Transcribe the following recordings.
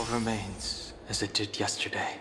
all remains as it did yesterday.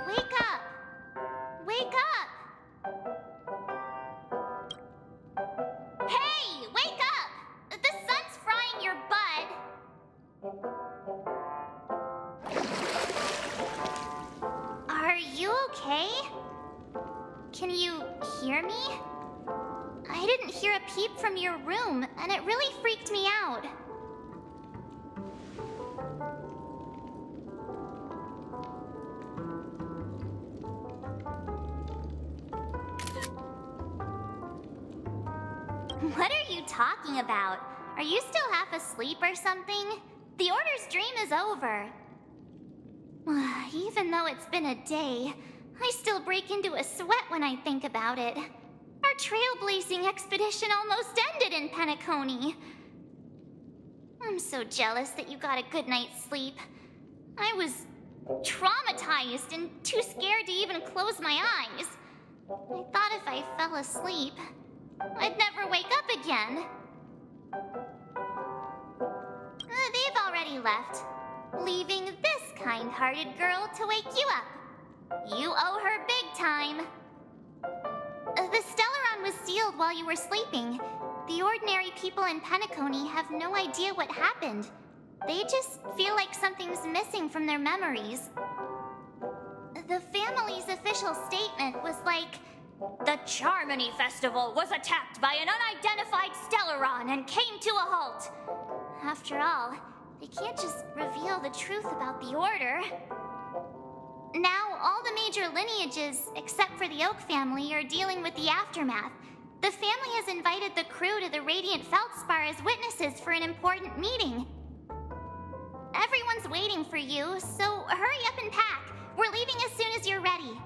Wake up! Wake up! Hey, wake up! The sun's frying your butt. Are you okay? Can you hear me? I didn't hear a peep from your room, and it really freaked me out. What are you talking about? Are you still half asleep or something? The Order's dream is over. Even though it's been a day, I still break into a sweat when I think about it. Our trailblazing expedition almost ended in Penacony. I'm so jealous that you got a good night's sleep. I was traumatized and too scared to even close my eyes. I thought if I fell asleep, I'd never wake up again. They've already left, leaving this kind-hearted girl to wake you up. You owe her big time. The Stellaron was sealed while you were sleeping. The ordinary people in Penacony have no idea what happened. They just feel like something's missing from their memories. The family's official statement was like, "The Charmony Festival was attacked by an unidentified Stellaron and came to a halt." After all, they can't just reveal the truth about the Order. Now, all the major lineages, except for the Oak family, are dealing with the aftermath. The family has invited the crew to the Radiant Feldspar as witnesses for an important meeting. Everyone's waiting for you, so hurry up and pack. We're leaving as soon as you're ready.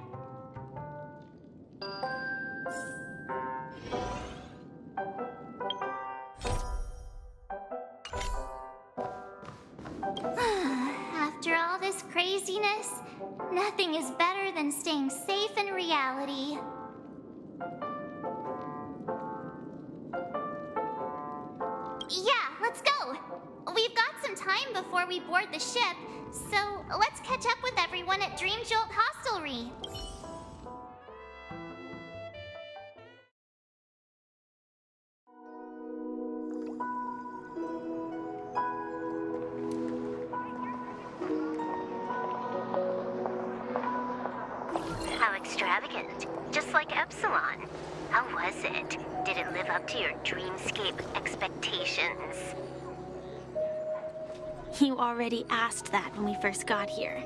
After all this craziness, nothing is better than staying safe in reality. Yeah, let's go. We've got some time before we board the ship, so let's catch up with everyone at Dream Jolt Hostelry. How extravagant. Just like Epsilon. How was it? Did it live up to your dreamscape expectations? You already asked that when we first got here.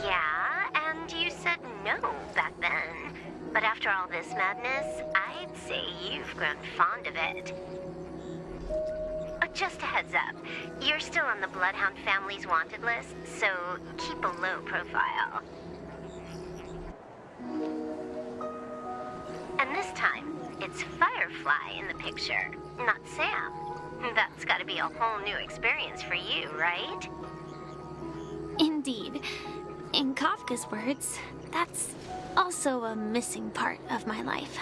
Yeah, and you said no back then. But after all this madness, I'd say you've grown fond of it. Just a heads up, you're still on the Bloodhound family's wanted list, so keep a low profile. And this time, it's Firefly in the picture, not Sam. That's gotta be a whole new experience for you, right? Indeed. In Kafka's words, that's also a missing part of my life.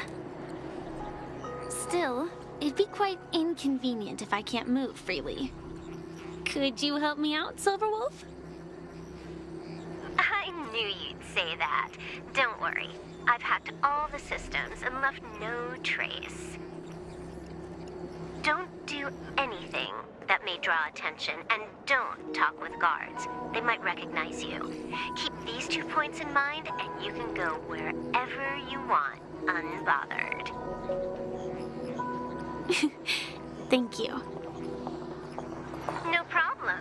Still, it'd be quite inconvenient if I can't move freely. Could you help me out, Silverwolf? I knew you'd say that. Don't worry. I've hacked all the systems and left no trace. Don't do anything that may draw attention, and don't talk with guards. They might recognize you. Keep these 2 points in mind, and you can go wherever you want, unbothered. Thank you. No problem,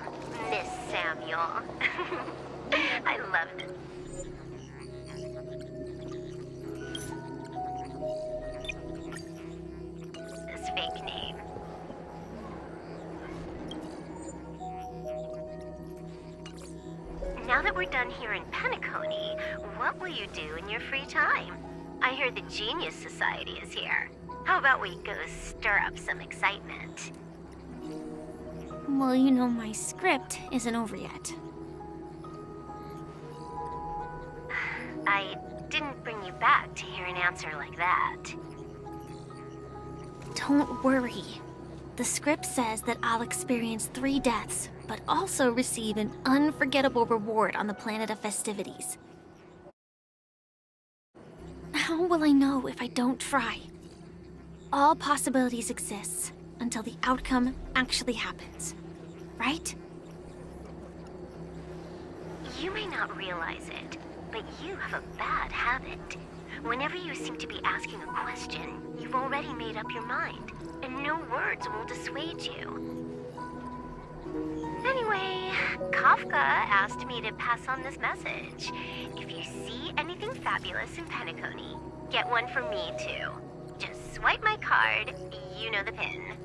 Miss Samuel. I loved it. This fake name. Now that we're done here in Penacony, what will you do in your free time? I hear the Genius Society is here. How about we go stir up some excitement? Well, you know my script isn't over yet. I didn't bring you back to hear an answer like that. Don't worry. The script says that I'll experience 3 deaths, but also receive an unforgettable reward on the planet of festivities. How will I know if I don't try? All possibilities exist until the outcome actually happens, right? You may not realize it, but you have a bad habit. Whenever you seem to be asking a question, you've already made up your mind, and no words will dissuade you. Anyway, Kafka asked me to pass on this message. If you see anything fabulous in Penacony, get one for me too. Just swipe my card, you know the pin.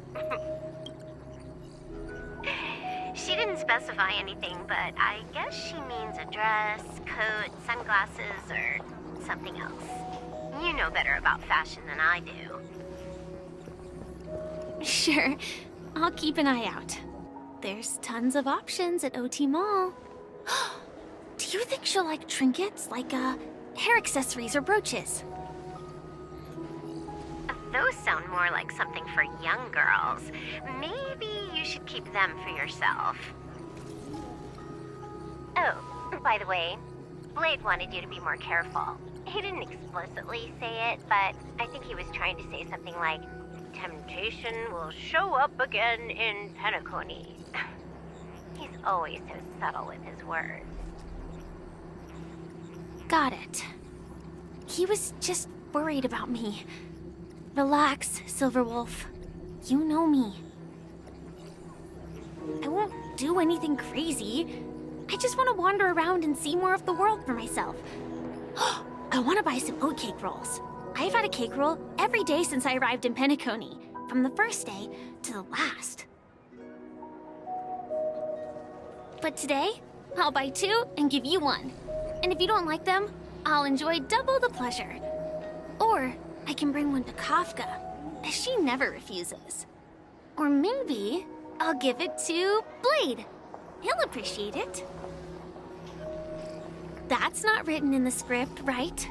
She didn't specify anything, but I guess she means a dress, coat, sunglasses, or something else. You know better about fashion than I do. Sure, I'll keep an eye out. There's tons of options at OT Mall. Do you think she'll like trinkets, like hair accessories or brooches? Those sound more like something for young girls. Maybe you should keep them for yourself. Oh, by the way, Blade wanted you to be more careful. He didn't explicitly say it, but I think he was trying to say something like, temptation will show up again in Penacony. He's always so subtle with his words. Got it. He was just worried about me. Relax, Silverwolf. You know me. I won't do anything crazy. I just want to wander around and see more of the world for myself. I want to buy some oatcake rolls. I've had a cake roll every day since I arrived in Penacony, from the first day to the last. But today, I'll buy 2 and give you 1. And if you don't like them, I'll enjoy double the pleasure. Or I can bring one to Kafka, as she never refuses. Or maybe I'll give it to Blade. He'll appreciate it. That's not written in the script, right?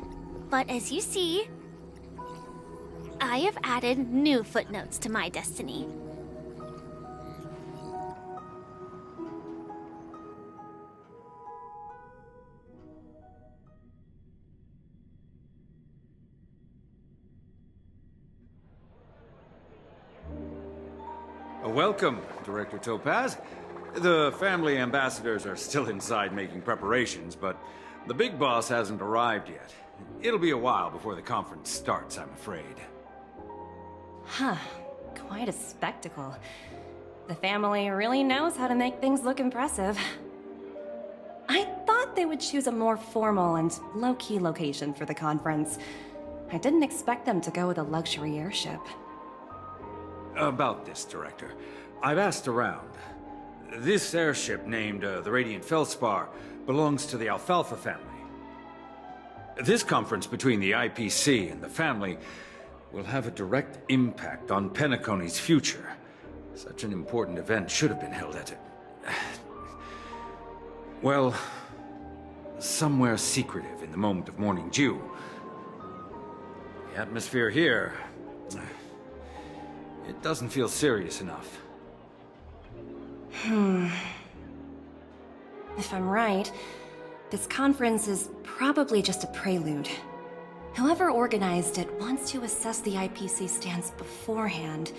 But as you see, I have added new footnotes to my destiny. Welcome, Director Topaz. The family ambassadors are still inside making preparations, but the big boss hasn't arrived yet. It'll be a while before the conference starts, I'm afraid. Huh. Quite a spectacle. The family really knows how to make things look impressive. I thought they would choose a more formal and low-key location for the conference. I didn't expect them to go with a luxury airship. About this, Director. I've asked around. This airship, named the Radiant Felspar, belongs to the Alfalfa family. This conference between the IPC and the family will have a direct impact on Penacony's future. Such an important event should have been held at it. Well, somewhere secretive in the moment of morning dew. The atmosphere here, it doesn't feel serious enough. If I'm right, this conference is probably just a prelude. Whoever organized it wants to assess the IPC stance beforehand.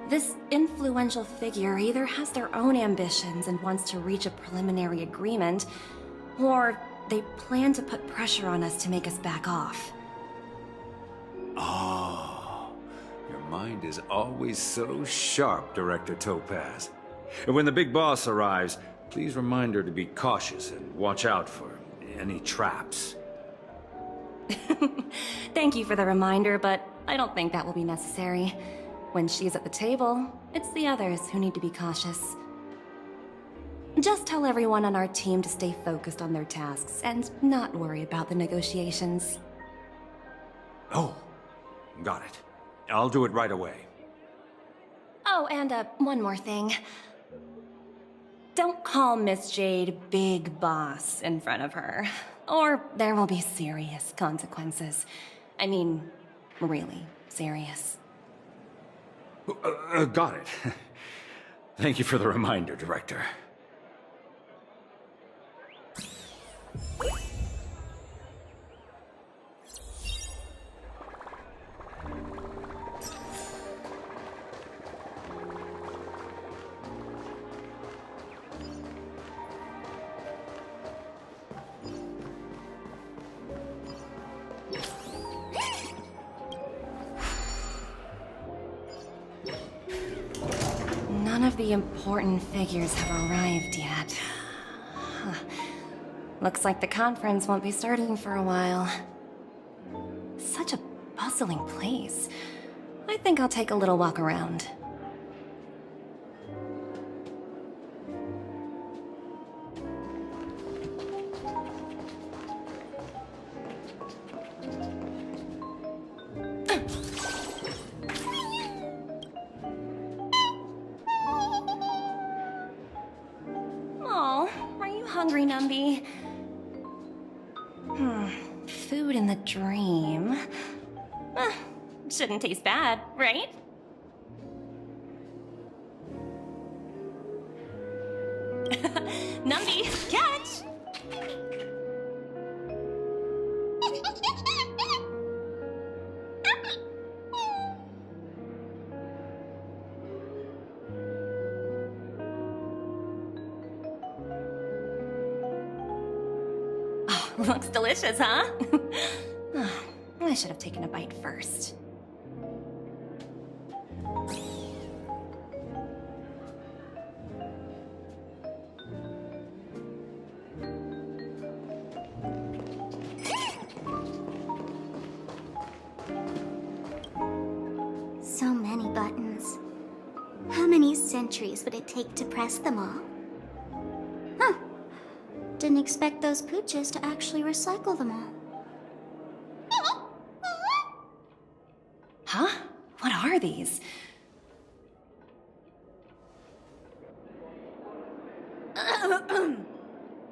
This influential figure either has their own ambitions and wants to reach a preliminary agreement, or they plan to put pressure on us to make us back off. Oh, your mind is always so sharp, Director Topaz. And when the big boss arrives, please remind her to be cautious and watch out for any traps. Thank you for the reminder, but I don't think that will be necessary. When she's at the table, it's the others who need to be cautious. Just tell everyone on our team to stay focused on their tasks and not worry about the negotiations. Oh, got it. I'll do it right away. Oh, and one more thing. Don't call Miss Jade Big Boss in front of her, or there will be serious consequences. I mean, really serious. Got it. Thank you for the reminder, Director. None of the important figures have arrived yet. Huh. Looks like the conference won't be starting for a while. Such a bustling place. I think I'll take a little walk around. Oh, are you hungry, Numby? Food in the dream. Shouldn't taste bad, right? Numby, catch! Oh, looks delicious, huh? I should have taken a bite first. So many buttons. How many centuries would it take to press them all? Huh. Didn't expect those pooches to actually recycle them all. Huh? What are these?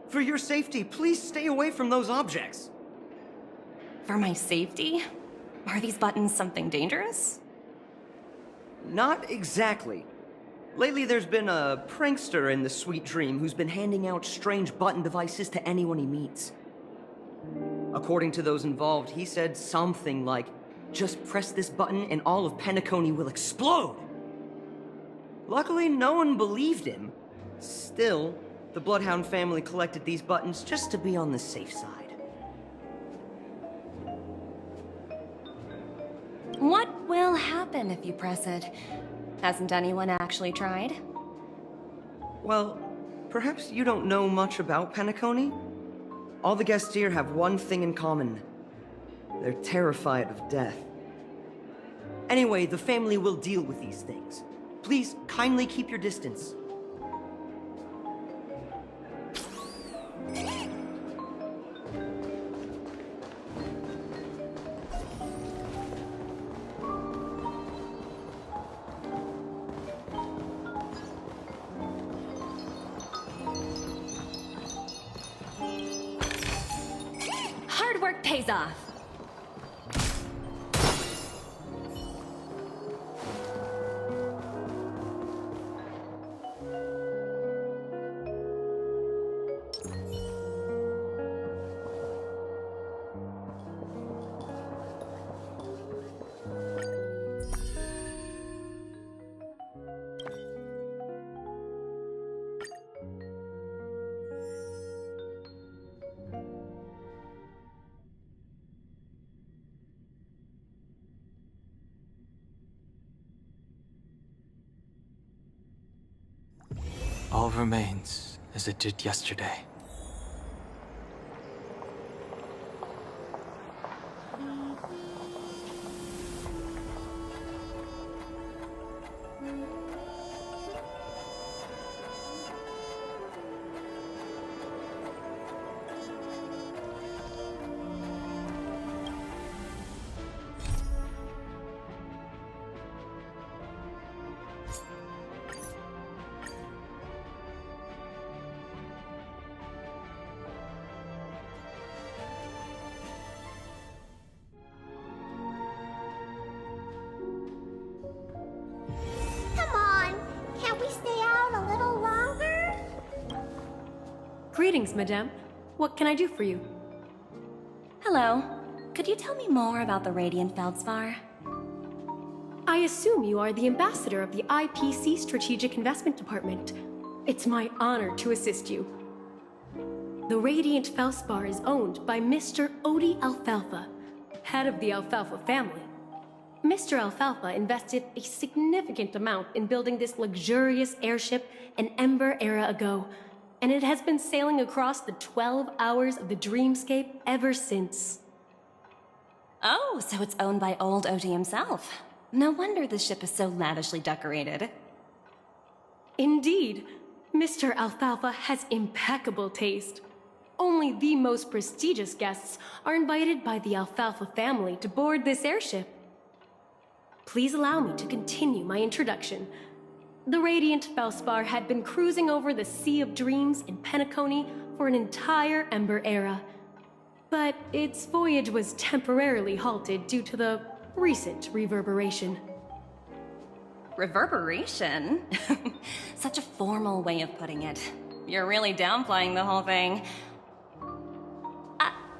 For your safety, please stay away from those objects. For my safety? Are these buttons something dangerous? Not exactly. Lately, there's been a prankster in the Sweet Dream who's been handing out strange button devices to anyone he meets. According to those involved, he said something like, "Just press this button and all of Penacony will explode!" Luckily, no one believed him. Still, the Bloodhound family collected these buttons just to be on the safe side. What will happen if you press it? Hasn't anyone actually tried? Well, perhaps you don't know much about Penacony? All the guests here have one thing in common. They're terrified of death. Anyway, the family will deal with these things. Please, kindly keep your distance. Hard work pays off. All remains as it did yesterday. Come on, can't we stay out a little longer? Greetings, madame. What can I do for you? Hello. Could you tell me more about the Radiant Feldspar? I assume you are the ambassador of the IPC Strategic Investment Department. It's my honor to assist you. The Radiant Feldspar is owned by Mr. Odie Alfalfa, head of the Alfalfa family. Mr. Alfalfa invested a significant amount in building this luxurious airship an Ember era ago, and it has been sailing across the 12 hours of the dreamscape ever since. Oh, so it's owned by old Odie himself. No wonder the ship is so lavishly decorated. Indeed, Mr. Alfalfa has impeccable taste. Only the most prestigious guests are invited by the Alfalfa family to board this airship. Please allow me to continue my introduction. The Radiant Feldspar had been cruising over the Sea of Dreams in Penacony for an entire Ember era. But its voyage was temporarily halted due to the recent reverberation. Reverberation? Such a formal way of putting it. You're really downplaying the whole thing.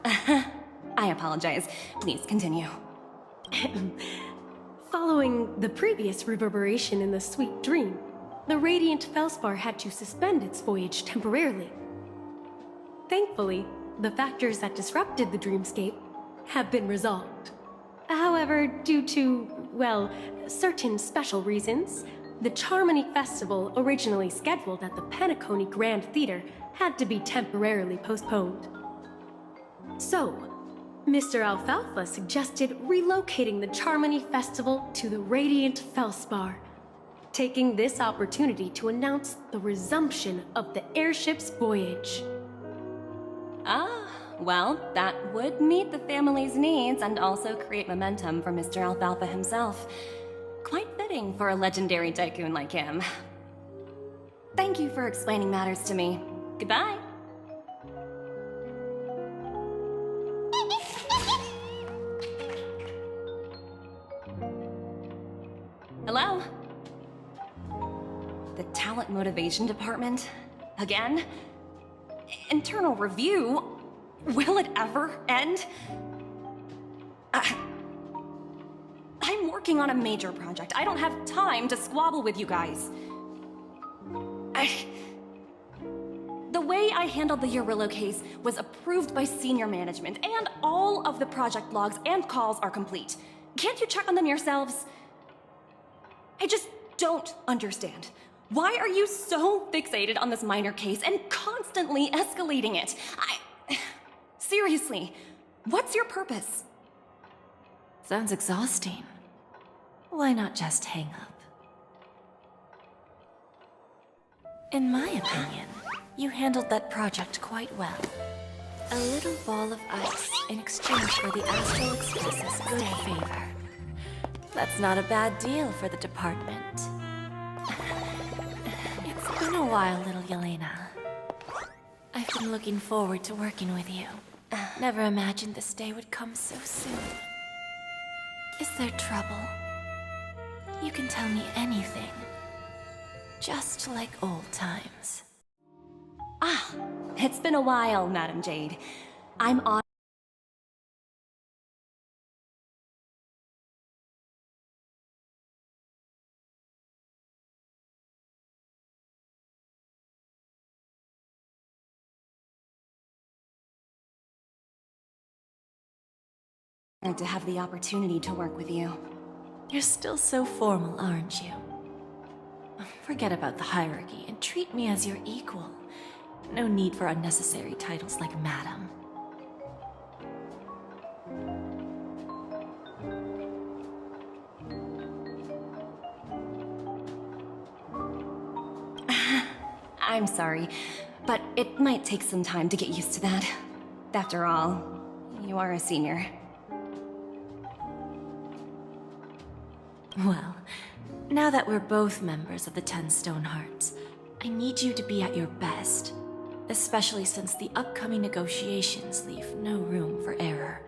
I apologize. Please continue. Following the previous reverberation in the Sweet Dream, the Radiant Feldspar had to suspend its voyage temporarily. Thankfully, the factors that disrupted the dreamscape have been resolved. However, due to, well, certain special reasons, the Charmony Festival, originally scheduled at the Penacony Grand Theater, had to be temporarily postponed. So, Mr. Alfalfa suggested relocating the Charmony Festival to the Radiant Feldspar, taking this opportunity to announce the resumption of the airship's voyage. Ah, well, that would meet the family's needs and also create momentum for Mr. Alfalfa himself. Quite fitting for a legendary tycoon like him. Thank you for explaining matters to me. Goodbye. Hello? The Talent Motivation Department? Again? Internal review? Will it ever end? I'm working on a major project. I don't have time to squabble with you guys. The way I handled the Urillo case was approved by senior management, and all of the project logs and calls are complete. Can't you check on them yourselves? I just don't understand. Why are you so fixated on this minor case and constantly escalating it? Seriously, what's your purpose? Sounds exhausting. Why not just hang up? In my opinion, you handled that project quite well. A little ball of ice in exchange for the Astral Express's good favor. That's not a bad deal for the department. It's been a while, little Yelena. I've been looking forward to working with you. Never imagined this day would come so soon. Is there trouble? You can tell me anything. Just like old times. Ah, it's been a while, Madam Jade. I'm on to have the opportunity to work with you. You're still so formal, aren't you? forget about the hierarchy and treat me as your equal. No need for unnecessary titles like Madam. I'm sorry, but it might take some time to get used to that. After all, you are a senior. Well, now that we're both members of the 10 Stone Hearts, I need you to be at your best, especially since the upcoming negotiations leave no room for error.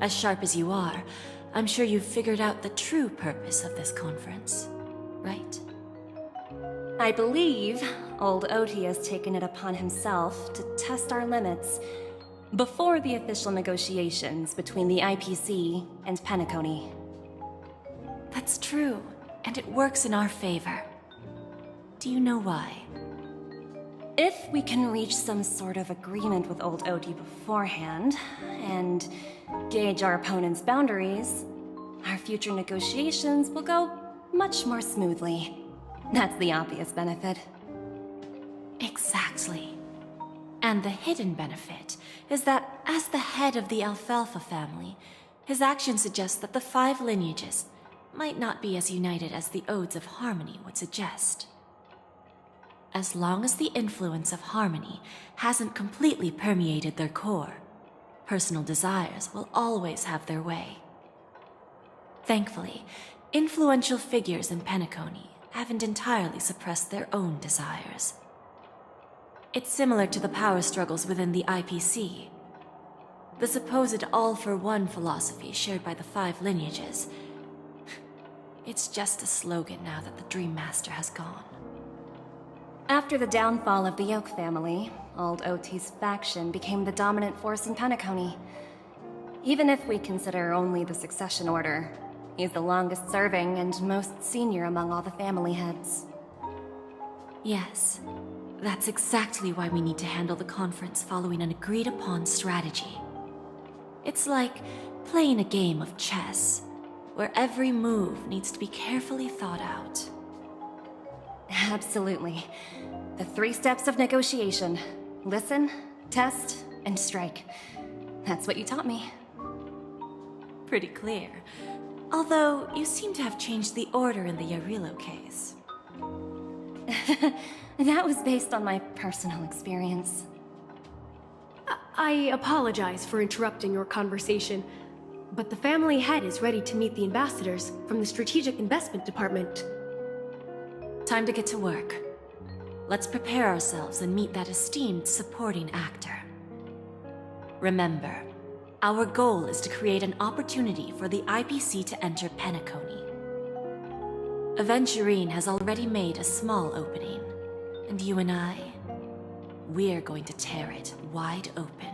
As sharp as you are, I'm sure you've figured out the true purpose of this conference, right? I believe old Oti has taken it upon himself to test our limits before the official negotiations between the IPC and Penacony. That's true, and it works in our favor. Do you know why? If we can reach some sort of agreement with old Oti beforehand, and gauge our opponent's boundaries, our future negotiations will go much more smoothly. That's the obvious benefit. Exactly. And the hidden benefit is that, as the head of the Alfalfa family, his actions suggest that the 5 lineages might not be as united as the Odes of Harmony would suggest. As long as the influence of Harmony hasn't completely permeated their core, personal desires will always have their way. Thankfully, influential figures in Penacony haven't entirely suppressed their own desires. It's similar to the power struggles within the IPC. The supposed all-for-one philosophy shared by the 5 lineages. It's just a slogan now that the Dream Master has gone. After the downfall of the Yoke family, old Oti's faction became the dominant force in Penacony. Even if we consider only the succession order, he's the longest serving and most senior among all the family heads. Yes, that's exactly why we need to handle the conference following an agreed-upon strategy. It's like playing a game of chess, where every move needs to be carefully thought out. Absolutely. The 3 steps of negotiation. Listen, test, and strike. That's what you taught me. Pretty clear. Although, you seem to have changed the order in the Yarilo case. That was based on my personal experience. I apologize for interrupting your conversation, but the family head is ready to meet the ambassadors from the Strategic Investment Department. Time to get to work. Let's prepare ourselves and meet that esteemed supporting actor. Remember, our goal is to create an opportunity for the IPC to enter Penacony. Aventurine has already made a small opening, and you and I, we're going to tear it wide open.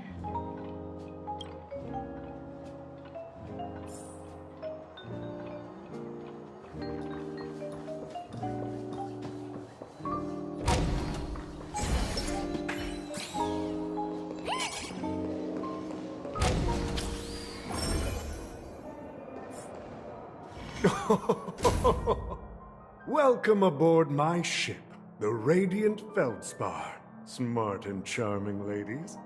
Welcome aboard my ship, the Radiant Feldspar. Smart and charming ladies.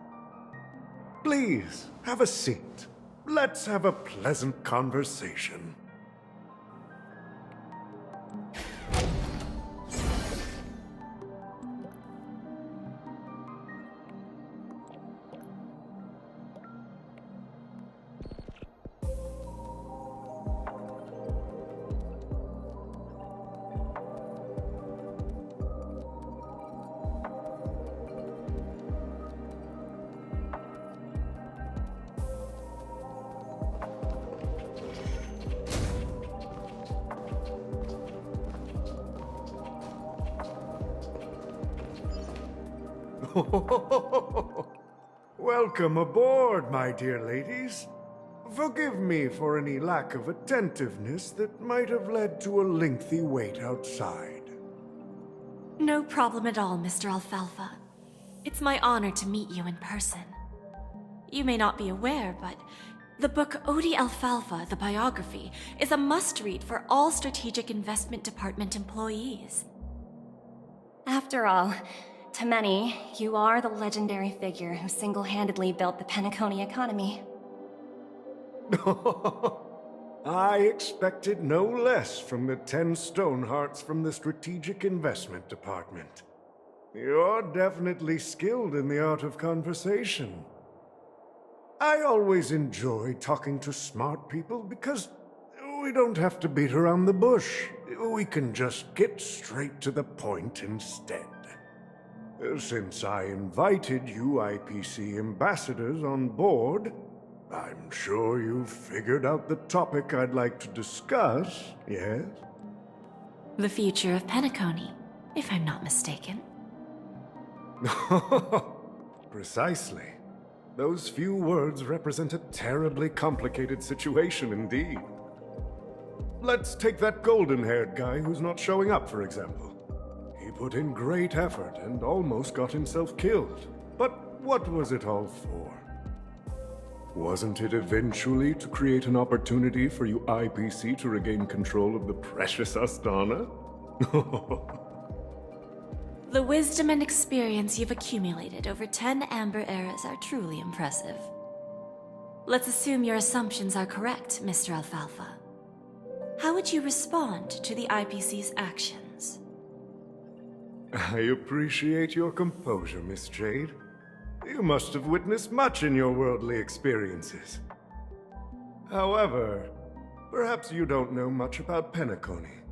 Please, have a seat. Let's have a pleasant conversation. Welcome aboard, my dear ladies. Forgive me for any lack of attentiveness that might have led to a lengthy wait outside. No problem at all, Mr. Alfalfa. It's my honor to meet you in person. You may not be aware, but The book Odie Alfalfa, the biography, is a must-read for all Strategic Investment Department employees. After all, to many, you are the legendary figure who single-handedly built the Penacony economy. I expected no less from the 10 Stonehearts from the Strategic Investment Department. You're definitely skilled in the art of conversation. I always enjoy talking to smart people because we don't have to beat around the bush. We can just get straight to the point instead. Since I invited you IPC ambassadors on board, I'm sure you've figured out the topic I'd like to discuss, yes? The future of Penacony, if I'm not mistaken. Precisely. Those few words represent a terribly complicated situation indeed. Let's take that golden-haired guy who's not showing up, for example. He put in great effort and almost got himself killed. But what was it all for? Wasn't it eventually to create an opportunity for you IPC to regain control of the precious Astana? The wisdom and experience you've accumulated over 10 Amber Eras are truly impressive. Let's assume your assumptions are correct, Mr. Alfalfa. How would you respond to the IPC's actions? I appreciate your composure, Miss Jade. You must have witnessed much in your worldly experiences. However, perhaps you don't know much about Penacony.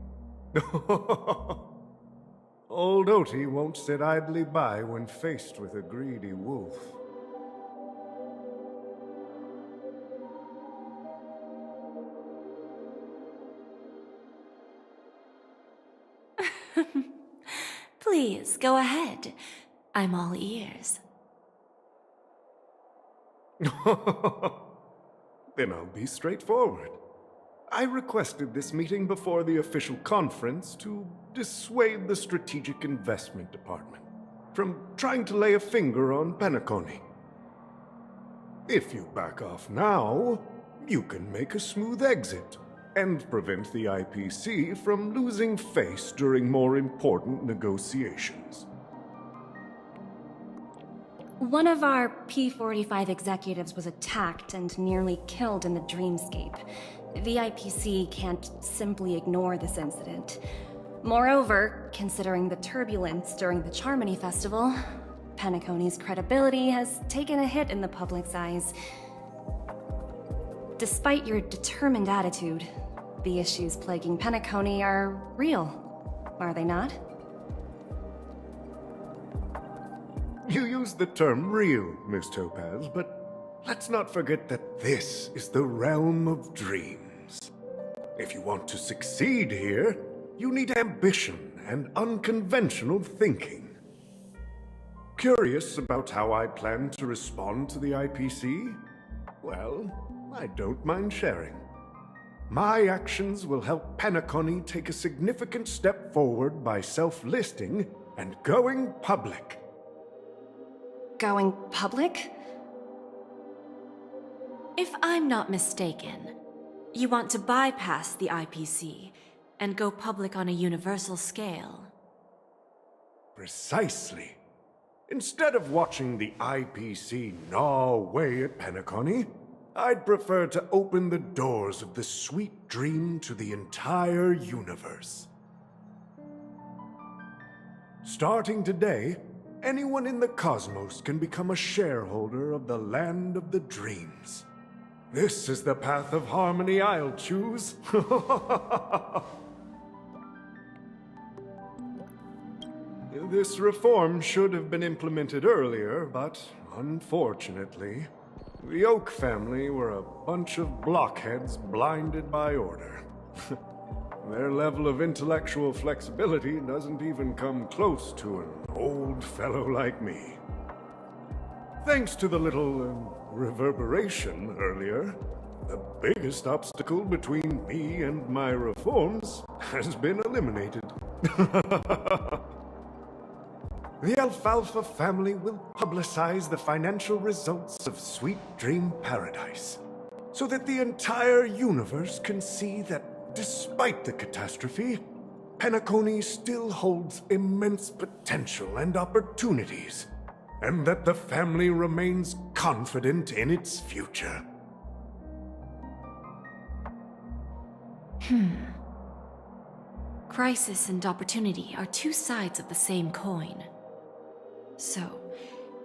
Old Oti won't sit idly by when faced with a greedy wolf. Please, go ahead. I'm all ears. Then I'll be straightforward. I requested this meeting before the official conference to dissuade the Strategic Investment Department from trying to lay a finger on Penacony. If you back off now, you can make a smooth exit and prevent the IPC from losing face during more important negotiations. One of our P-45 executives was attacked and nearly killed in the Dreamscape. The IPC can't simply ignore this incident. Moreover, considering the turbulence during the Charmony Festival, Penacony's credibility has taken a hit in the public's eyes. Despite your determined attitude, the issues plaguing Penacony are real, are they not? You used the term real, Miss Topaz, but let's not forget that this is the realm of dreams. If you want to succeed here, you need ambition and unconventional thinking. Curious about how I plan to respond to the IPC? Well, I don't mind sharing. My actions will help Penacony take a significant step forward by self-listing and going public. Going public? If I'm not mistaken, you want to bypass the IPC and go public on a universal scale. Precisely. Instead of watching the IPC gnaw away at Penacony, I'd prefer to open the doors of the sweet dream to the entire universe. Starting today, anyone in the cosmos can become a shareholder of the Land of the Dreams. This is the path of harmony I'll choose. This reform should have been implemented earlier, but unfortunately, the Oak family were a bunch of blockheads blinded by order. Their level of intellectual flexibility doesn't even come close to an old fellow like me. Thanks to the little reverberation earlier, the biggest obstacle between me and my reforms has been eliminated. The Alfalfa family will publicize the financial results of Sweet Dream Paradise. so that the entire universe can see that despite the catastrophe, Penacony still holds immense potential and opportunities, and that the family remains confident in its future. Crisis and opportunity are two sides of the same coin. So,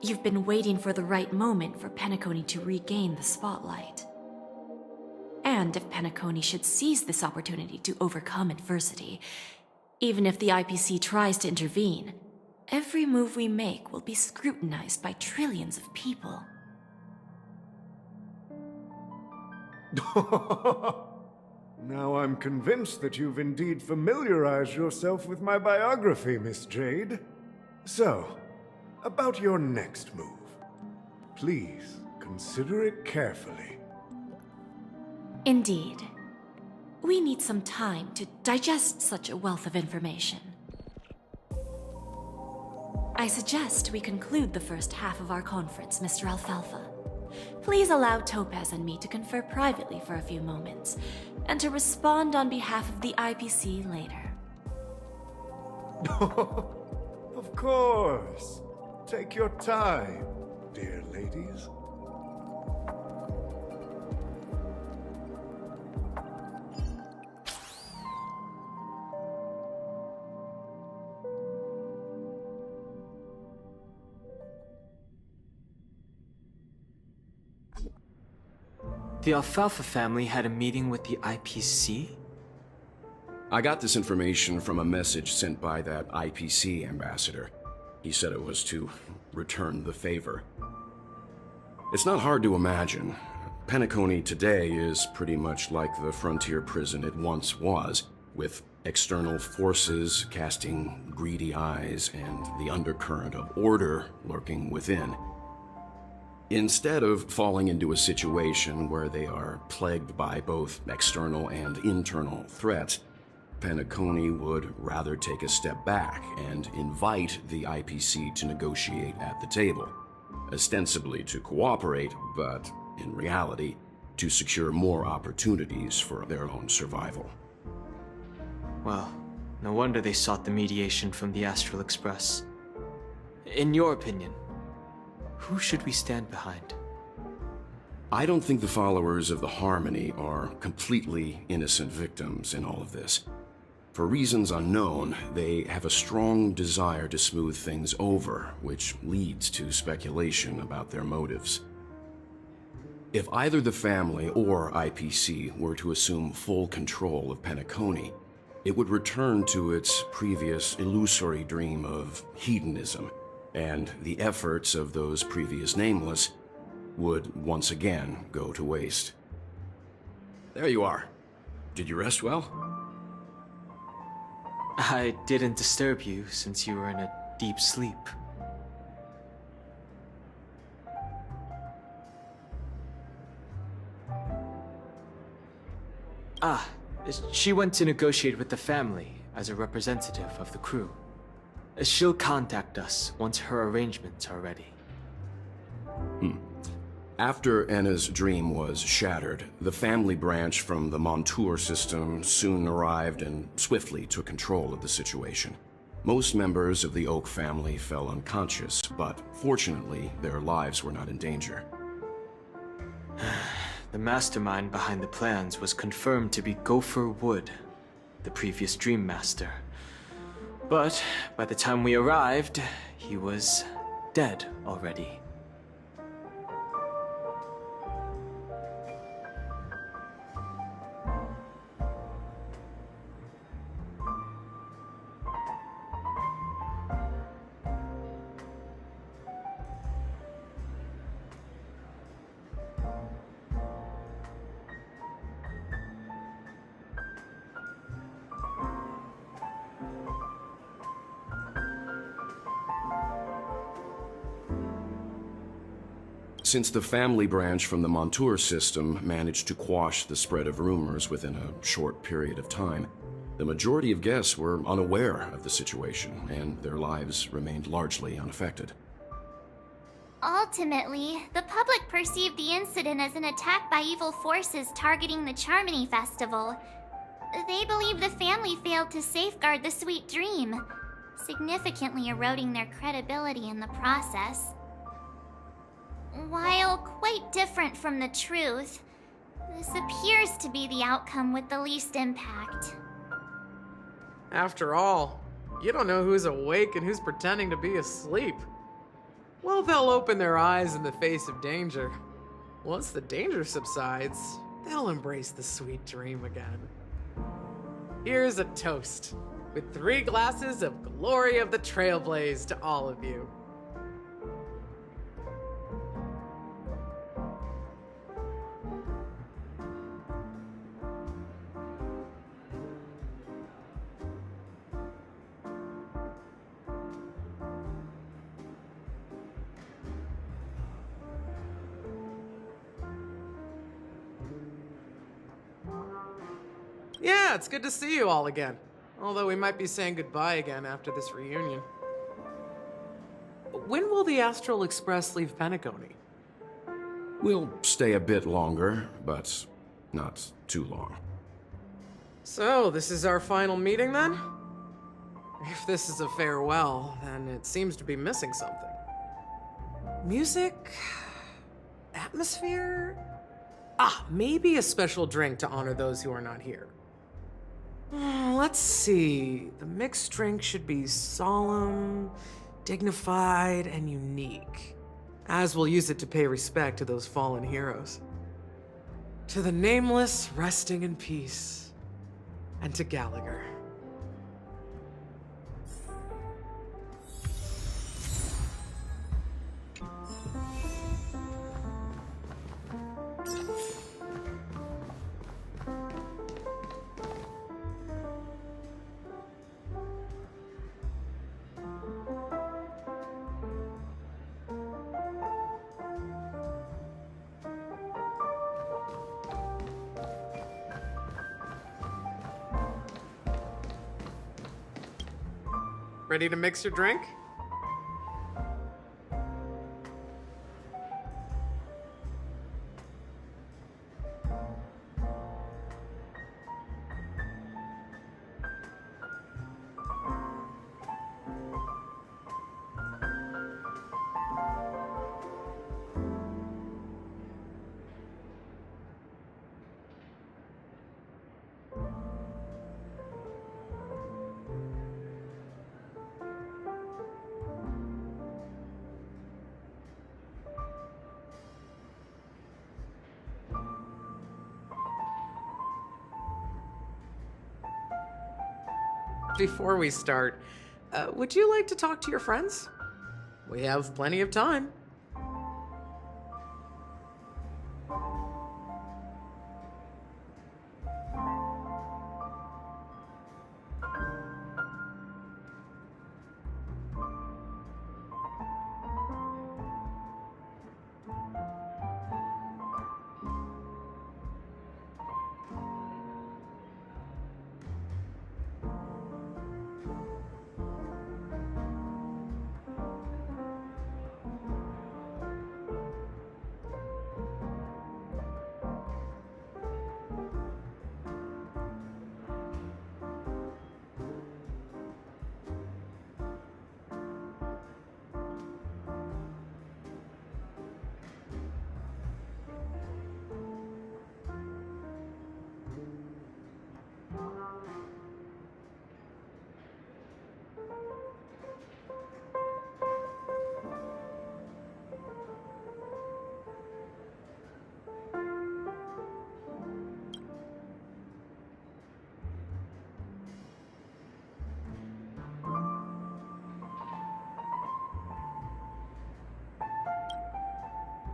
you've been waiting for the right moment for Penacony to regain the spotlight. And if Penacony should seize this opportunity to overcome adversity, even if the IPC tries to intervene, every move we make will be scrutinized by trillions of people. Now I'm convinced that you've indeed familiarized yourself with my biography, Miss Jade. So, about your next move. Please, consider it carefully. Indeed. We need some time to digest such a wealth of information. I suggest we conclude the first half of our conference, Mr. Alfalfa. Please allow Topaz and me to confer privately for a few moments, and to respond on behalf of the IPC later. Of course. Take your time, dear ladies. The Alfalfa family had a meeting with the IPC? I got this information from a message sent by that IPC ambassador. He said it was to return the favor. It's not hard to imagine. Penacony today is pretty much like the frontier prison it once was, with external forces casting greedy eyes and the undercurrent of order lurking within. Instead of falling into a situation where they are plagued by both external and internal threats, Penacony would rather take a step back and invite the IPC to negotiate at the table, ostensibly to cooperate, but in reality, to secure more opportunities for their own survival. Well, no wonder they sought the mediation from the Astral Express. In your opinion, who should we stand behind? I don't think the followers of the Harmony are completely innocent victims in all of this. For reasons unknown, they have a strong desire to smooth things over, which leads to speculation about their motives. If either the family or IPC were to assume full control of Penacony, it would return to its previous illusory dream of hedonism, and the efforts of those previous nameless would once again go to waste. There you are. Did you rest well? I didn't disturb you since you were in a deep sleep. She went to negotiate with the family as a representative of the crew. She'll contact us once her arrangements are ready. After Anna's dream was shattered, the family branch from the Montour system soon arrived and swiftly took control of the situation. Most members of the Oak family fell unconscious, but fortunately, their lives were not in danger. The mastermind behind the plans was confirmed to be Gopher Wood, the previous Dream Master. But by the time we arrived, he was dead already. Since the family branch from the Montour system managed to quash the spread of rumors within a short period of time, the majority of guests were unaware of the situation, and their lives remained largely unaffected. Ultimately, the public perceived the incident as an attack by evil forces targeting the Charmony Festival. They believe the family failed to safeguard the sweet dream, significantly eroding their credibility in the process. While quite different from the truth, this appears to be the outcome with the least impact. After all, you don't know who's awake and who's pretending to be asleep. Well, they'll open their eyes in the face of danger. Once the danger subsides, they'll embrace the sweet dream again. Here's a toast, with 3 glasses of glory of the Trailblaze to all of you. Yeah, it's good to see you all again. Although we might be saying goodbye again after this reunion. When will the Astral Express leave Penacony? We'll stay a bit longer, but not too long. So, this is our final meeting then? If this is a farewell, then it seems to be missing something. Music? Atmosphere? Maybe a special drink to honor those who are not here. Let's see. The mixed drink should be solemn, dignified, and unique, as we'll use it to pay respect to those fallen heroes. To the nameless, resting in peace, and to Gallagher. Ready to mix your drink? Before we start, would you like to talk to your friends? We have plenty of time.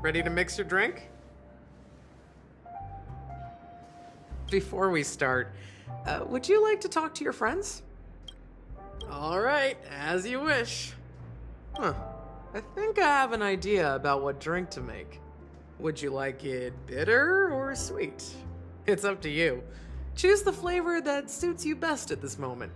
Ready to mix your drink? Before we start, would you like to talk to your friends? All right, as you wish. I think I have an idea about what drink to make. Would you like it bitter or sweet? It's up to you. Choose the flavor that suits you best at this moment.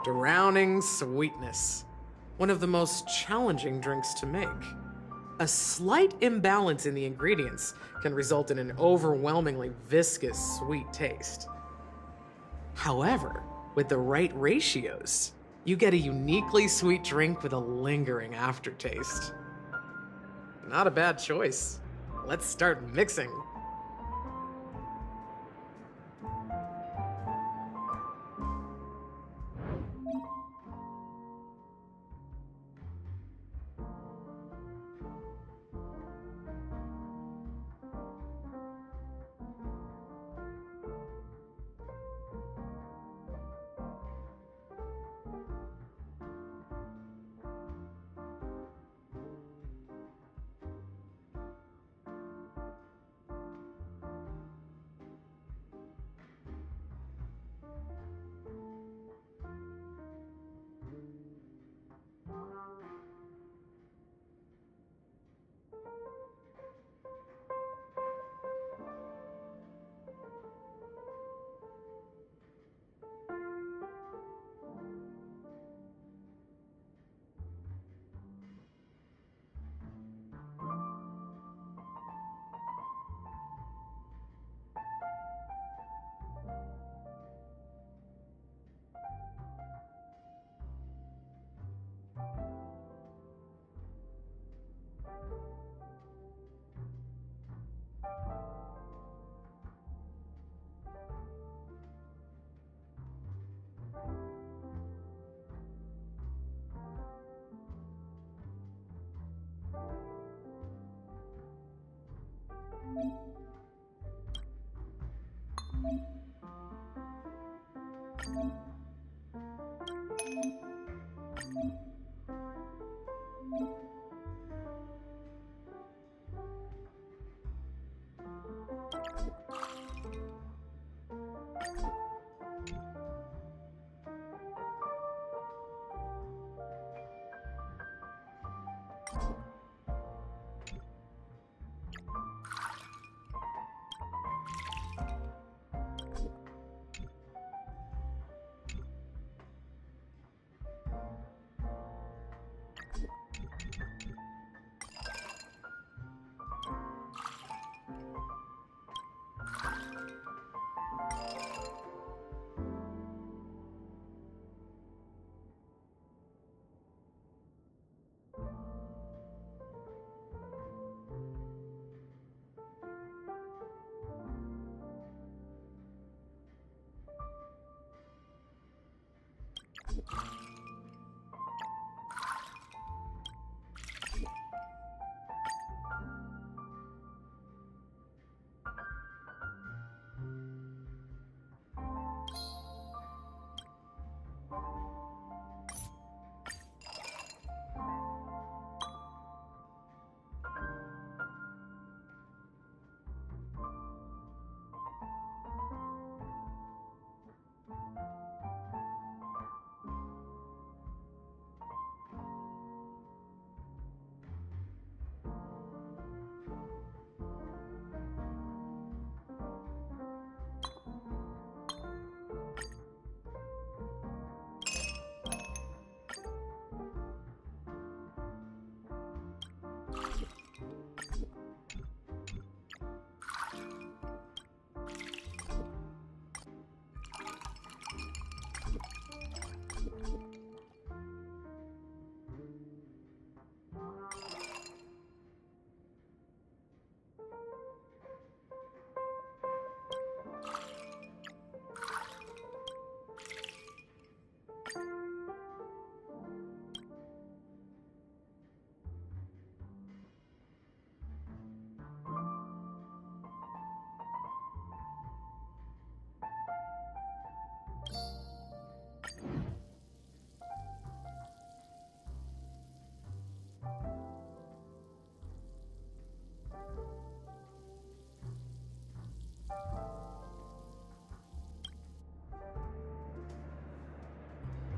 Drowning sweetness. One of the most challenging drinks to make. A slight imbalance in the ingredients can result in an overwhelmingly viscous sweet taste. However, with the right ratios, you get a uniquely sweet drink with a lingering aftertaste. Not a bad choice. Let's start mixing.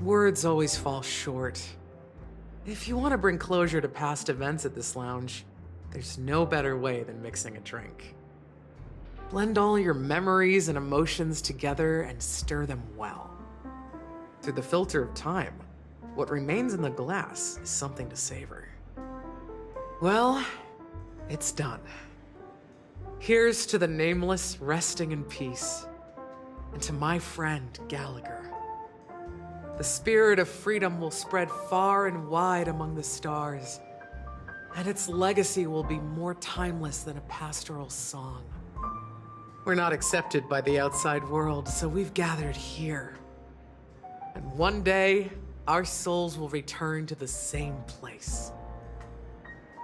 Words always fall short. If you want to bring closure to past events at this lounge, there's no better way than mixing a drink. Blend all your memories and emotions together and stir them well. through the filter of time, what remains in the glass is something to savor. Well, it's done. Here's to the Nameless resting in peace, and to my friend Gallagher. The spirit of freedom will spread far and wide among the stars, and its legacy will be more timeless than a pastoral song. We're not accepted by the outside world, so we've gathered here. And one day, our souls will return to the same place.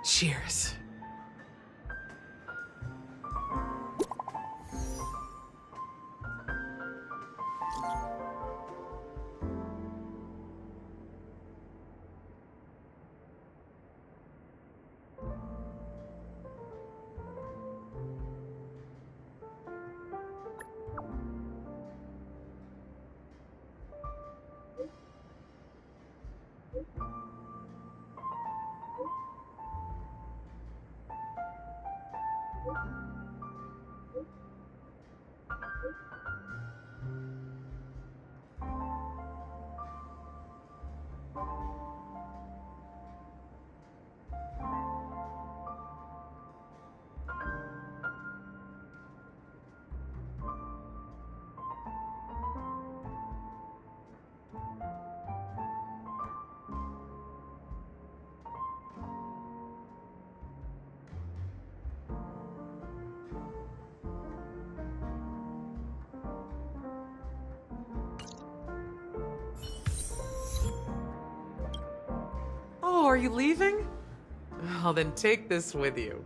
Cheers. Oh, are you leaving? Well, then take this with you.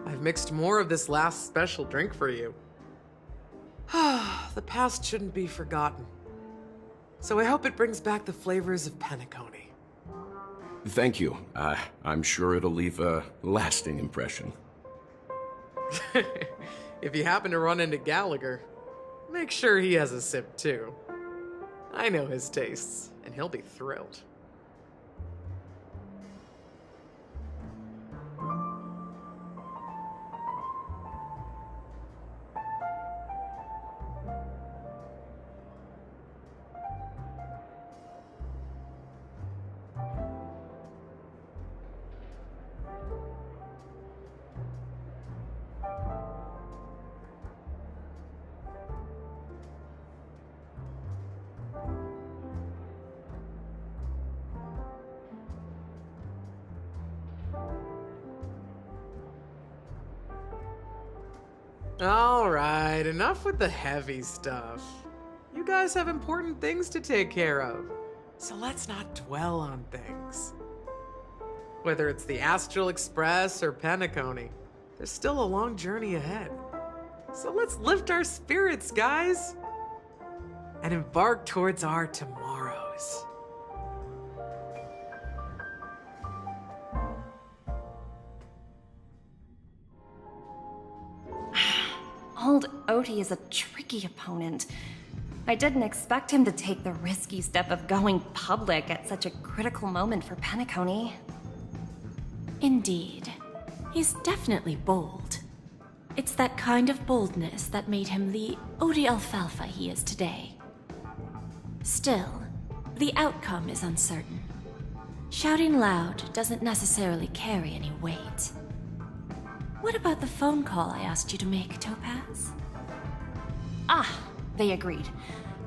I've mixed more of this last special drink for you. The past shouldn't be forgotten. So I hope it brings back the flavors of Penacony. Thank you. I'm sure it'll leave a lasting impression. If you happen to run into Gallagher, make sure he has a sip too. I know his tastes, and he'll be thrilled. All right, enough with the heavy stuff. You guys have important things to take care of, so let's not dwell on things. Whether it's the Astral Express or Penacony, there's still a long journey ahead. So let's lift our spirits, guys, and embark towards our tomorrows. Old Odie is a tricky opponent. I didn't expect him to take the risky step of going public at such a critical moment for Penacony. Indeed. He's definitely bold. It's that kind of boldness that made him the Odie Alfalfa he is today. Still, the outcome is uncertain. Shouting loud doesn't necessarily carry any weight. What about the phone call I asked you to make, Topaz? Ah, they agreed.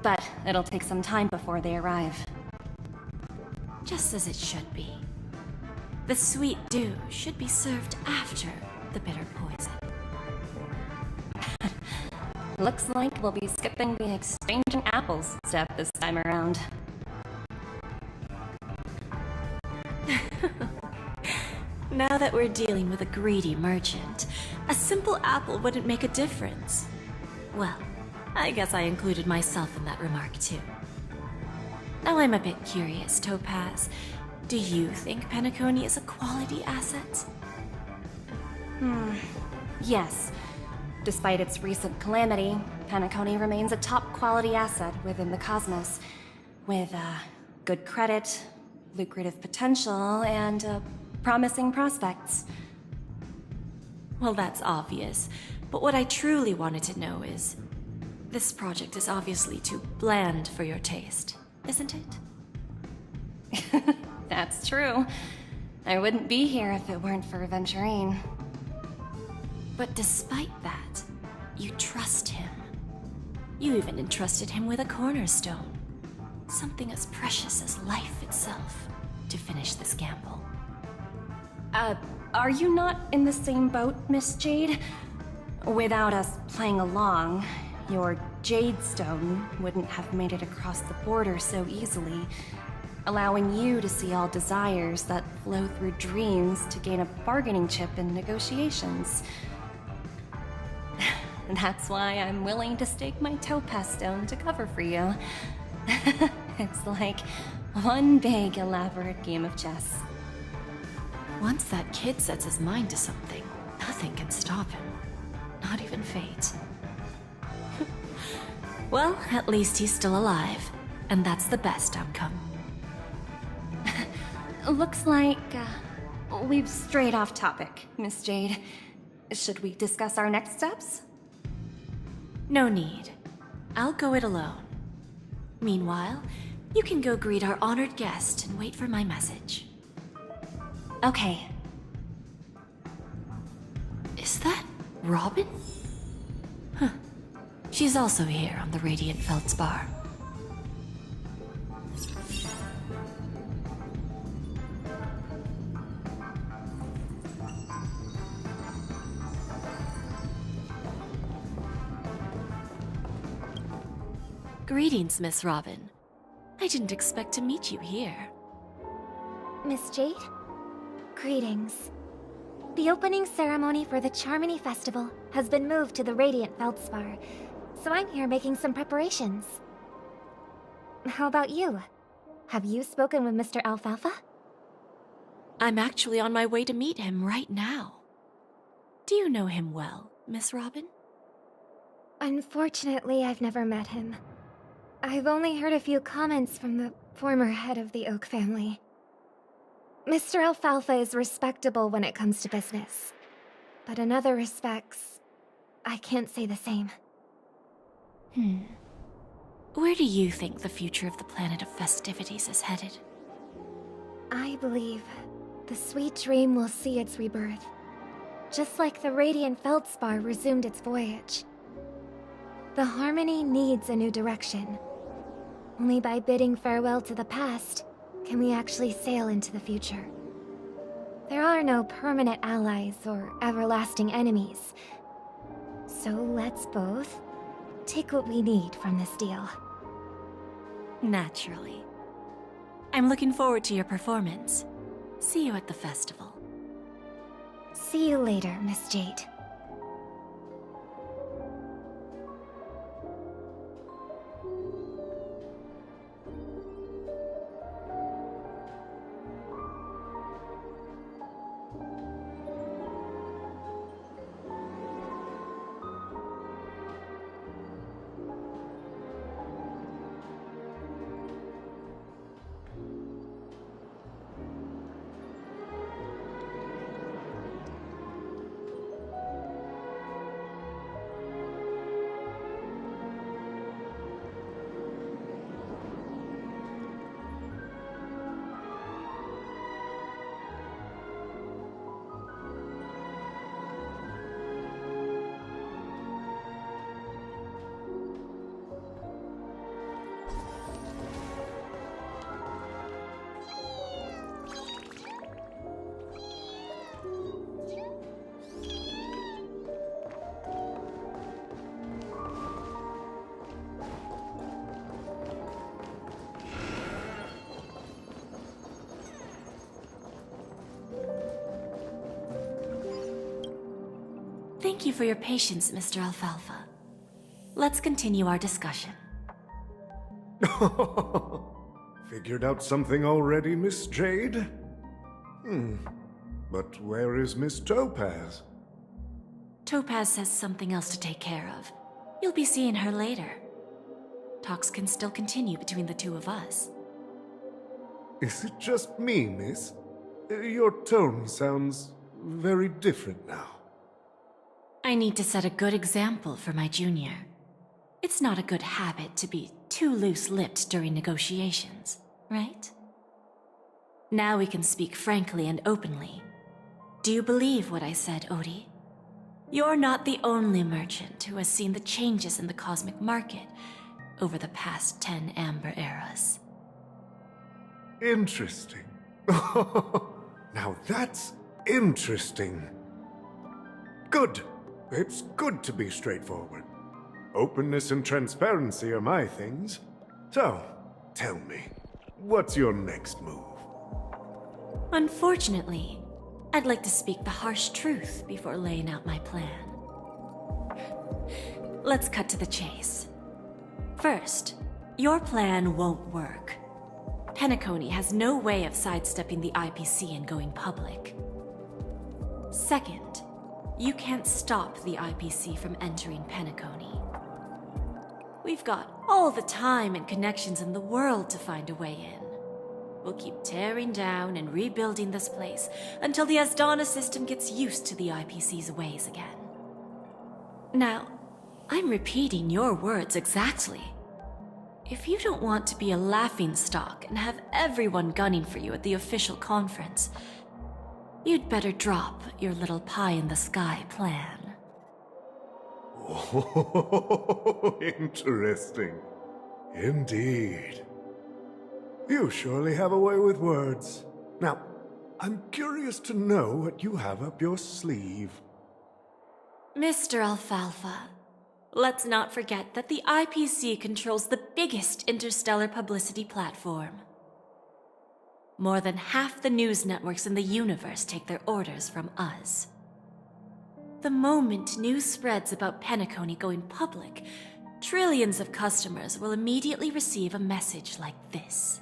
But it'll take some time before they arrive. Just as it should be. The sweet dew should be served after the bitter poison. Looks like we'll be skipping the exchanging apples step this time around. Now that we're dealing with a greedy merchant, a simple apple wouldn't make a difference. Well, I guess I included myself in that remark too. Now I'm a bit curious, Topaz. Do you think Penacony is a quality asset? Yes. Despite its recent calamity, Penacony remains a top-quality asset within the cosmos, with good credit, lucrative potential, and promising prospects. Well, that's obvious, but what I truly wanted to know is, This project is obviously too bland for your taste, isn't it? That's true. I wouldn't be here if it weren't for Aventurine. But despite that, you trust him. You even entrusted him with a cornerstone. Something as precious as life itself, to finish this gamble. Are you not in the same boat, Miss Jade? Without us playing along, your Jade Stone wouldn't have made it across the border so easily, allowing you to see all desires that flow through dreams to gain a bargaining chip in negotiations. That's why I'm willing to stake my Topaz Stone to cover for you. It's like one big, elaborate game of chess. Once that kid sets his mind to something, nothing can stop him. Not even fate. Well, at least he's still alive, and that's the best outcome. Looks like we've strayed off topic, Miss Jade. Should we discuss our next steps? No need. I'll go it alone. Meanwhile, you can go greet our honored guest and wait for my message. Okay. Is that Robin? Huh. She's also here on the Radiant Feldspar. Greetings, Miss Robin. I didn't expect to meet you here. Miss Jade? Greetings. The opening ceremony for the Charmony Festival has been moved to the Radiant Feldspar, so I'm here making some preparations. How about you? Have you spoken with Mr. Alfalfa? I'm actually on my way to meet him right now. Do you know him well, Miss Robin? Unfortunately, I've never met him. I've only heard a few comments from the former head of the Oak family. Mr. Alfalfa is respectable when it comes to business, but in other respects, I can't say the same. Where do you think the future of the planet of festivities is headed? I believe the sweet dream will see its rebirth, just like the Radiant Feldspar resumed its voyage. The Harmony needs a new direction. Only by bidding farewell to the past can we actually sail into the future. There are no permanent allies or everlasting enemies. So let's both take what we need from this deal. Naturally. I'm looking forward to your performance. See you at the festival. See you later, Miss Jade. Thank you for your patience, Mr. Alfalfa. Let's continue our discussion. Figured out something already, Miss Jade? But where is Miss Topaz? Topaz has something else to take care of. You'll be seeing her later. Talks can still continue between the two of us. Is it just me, miss? Your tone sounds very different now. I need to set a good example for my junior. It's not a good habit to be too loose-lipped during negotiations, right? Now we can speak frankly and openly. Do you believe what I said, Odie? You're not the only merchant who has seen the changes in the cosmic market over the past 10 Amber Eras. Interesting. Now that's interesting. Good. It's good to be straightforward. Openness and transparency are my things. So, tell me, what's your next move? Unfortunately, I'd like to speak the harsh truth before laying out my plan. Let's cut to the chase. First, your plan won't work. Penacony has no way of sidestepping the IPC and going public. Second, you can't stop the IPC from entering Penacony. We've got all the time and connections in the world to find a way in. We'll keep tearing down and rebuilding this place until the Asdana system gets used to the IPC's ways again. Now, I'm repeating your words exactly. If you don't want to be a laughingstock and have everyone gunning for you at the official conference, you'd better drop your little pie-in-the-sky plan. Oh, interesting. Indeed. You surely have a way with words. Now, I'm curious to know what you have up your sleeve. Mr. Alfalfa, let's not forget that the IPC controls the biggest interstellar publicity platform. More than half the news networks in the universe take their orders from us. The moment news spreads about Penacony going public, trillions of customers will immediately receive a message like this.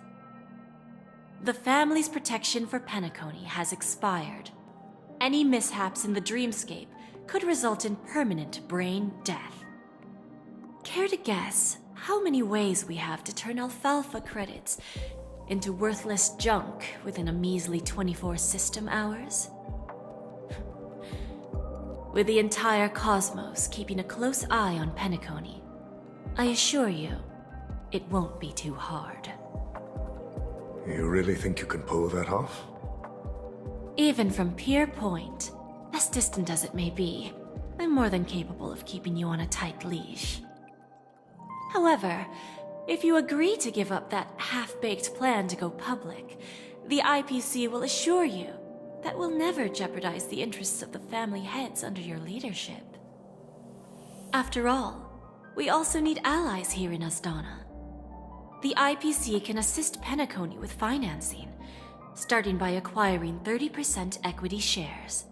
The family's protection for Penacony has expired. Any mishaps in the dreamscape could result in permanent brain death. Care to guess how many ways we have to turn alfalfa credits into worthless junk within a measly 24 system hours? With the entire cosmos keeping a close eye on Penacony, I assure you, it won't be too hard. You really think you can pull that off? Even from Pier Point, as distant as it may be, I'm more than capable of keeping you on a tight leash. However, if you agree to give up that half-baked plan to go public, the IPC will assure you that we'll never jeopardize the interests of the family heads under your leadership. After all, we also need allies here in Asdana. The IPC can assist Penacony with financing, starting by acquiring 30% equity shares.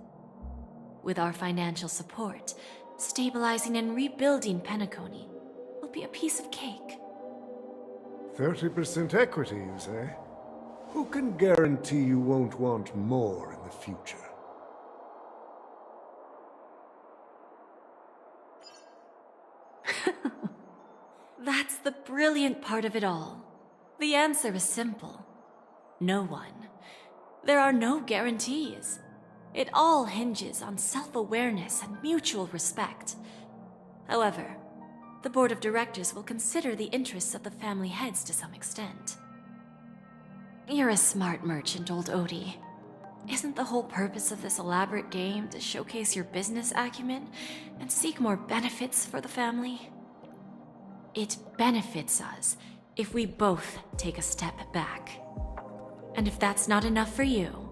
With our financial support, stabilizing and rebuilding Penacony will be a piece of cake. 30% equity, you say? Who can guarantee you won't want more in the future? That's the brilliant part of it all. The answer is simple. No one. There are no guarantees. It all hinges on self-awareness and mutual respect. However, the board of directors will consider the interests of the family heads to some extent. You're a smart merchant, old Odie. Isn't the whole purpose of this elaborate game to showcase your business acumen and seek more benefits for the family? It benefits us if we both take a step back. And if that's not enough for you,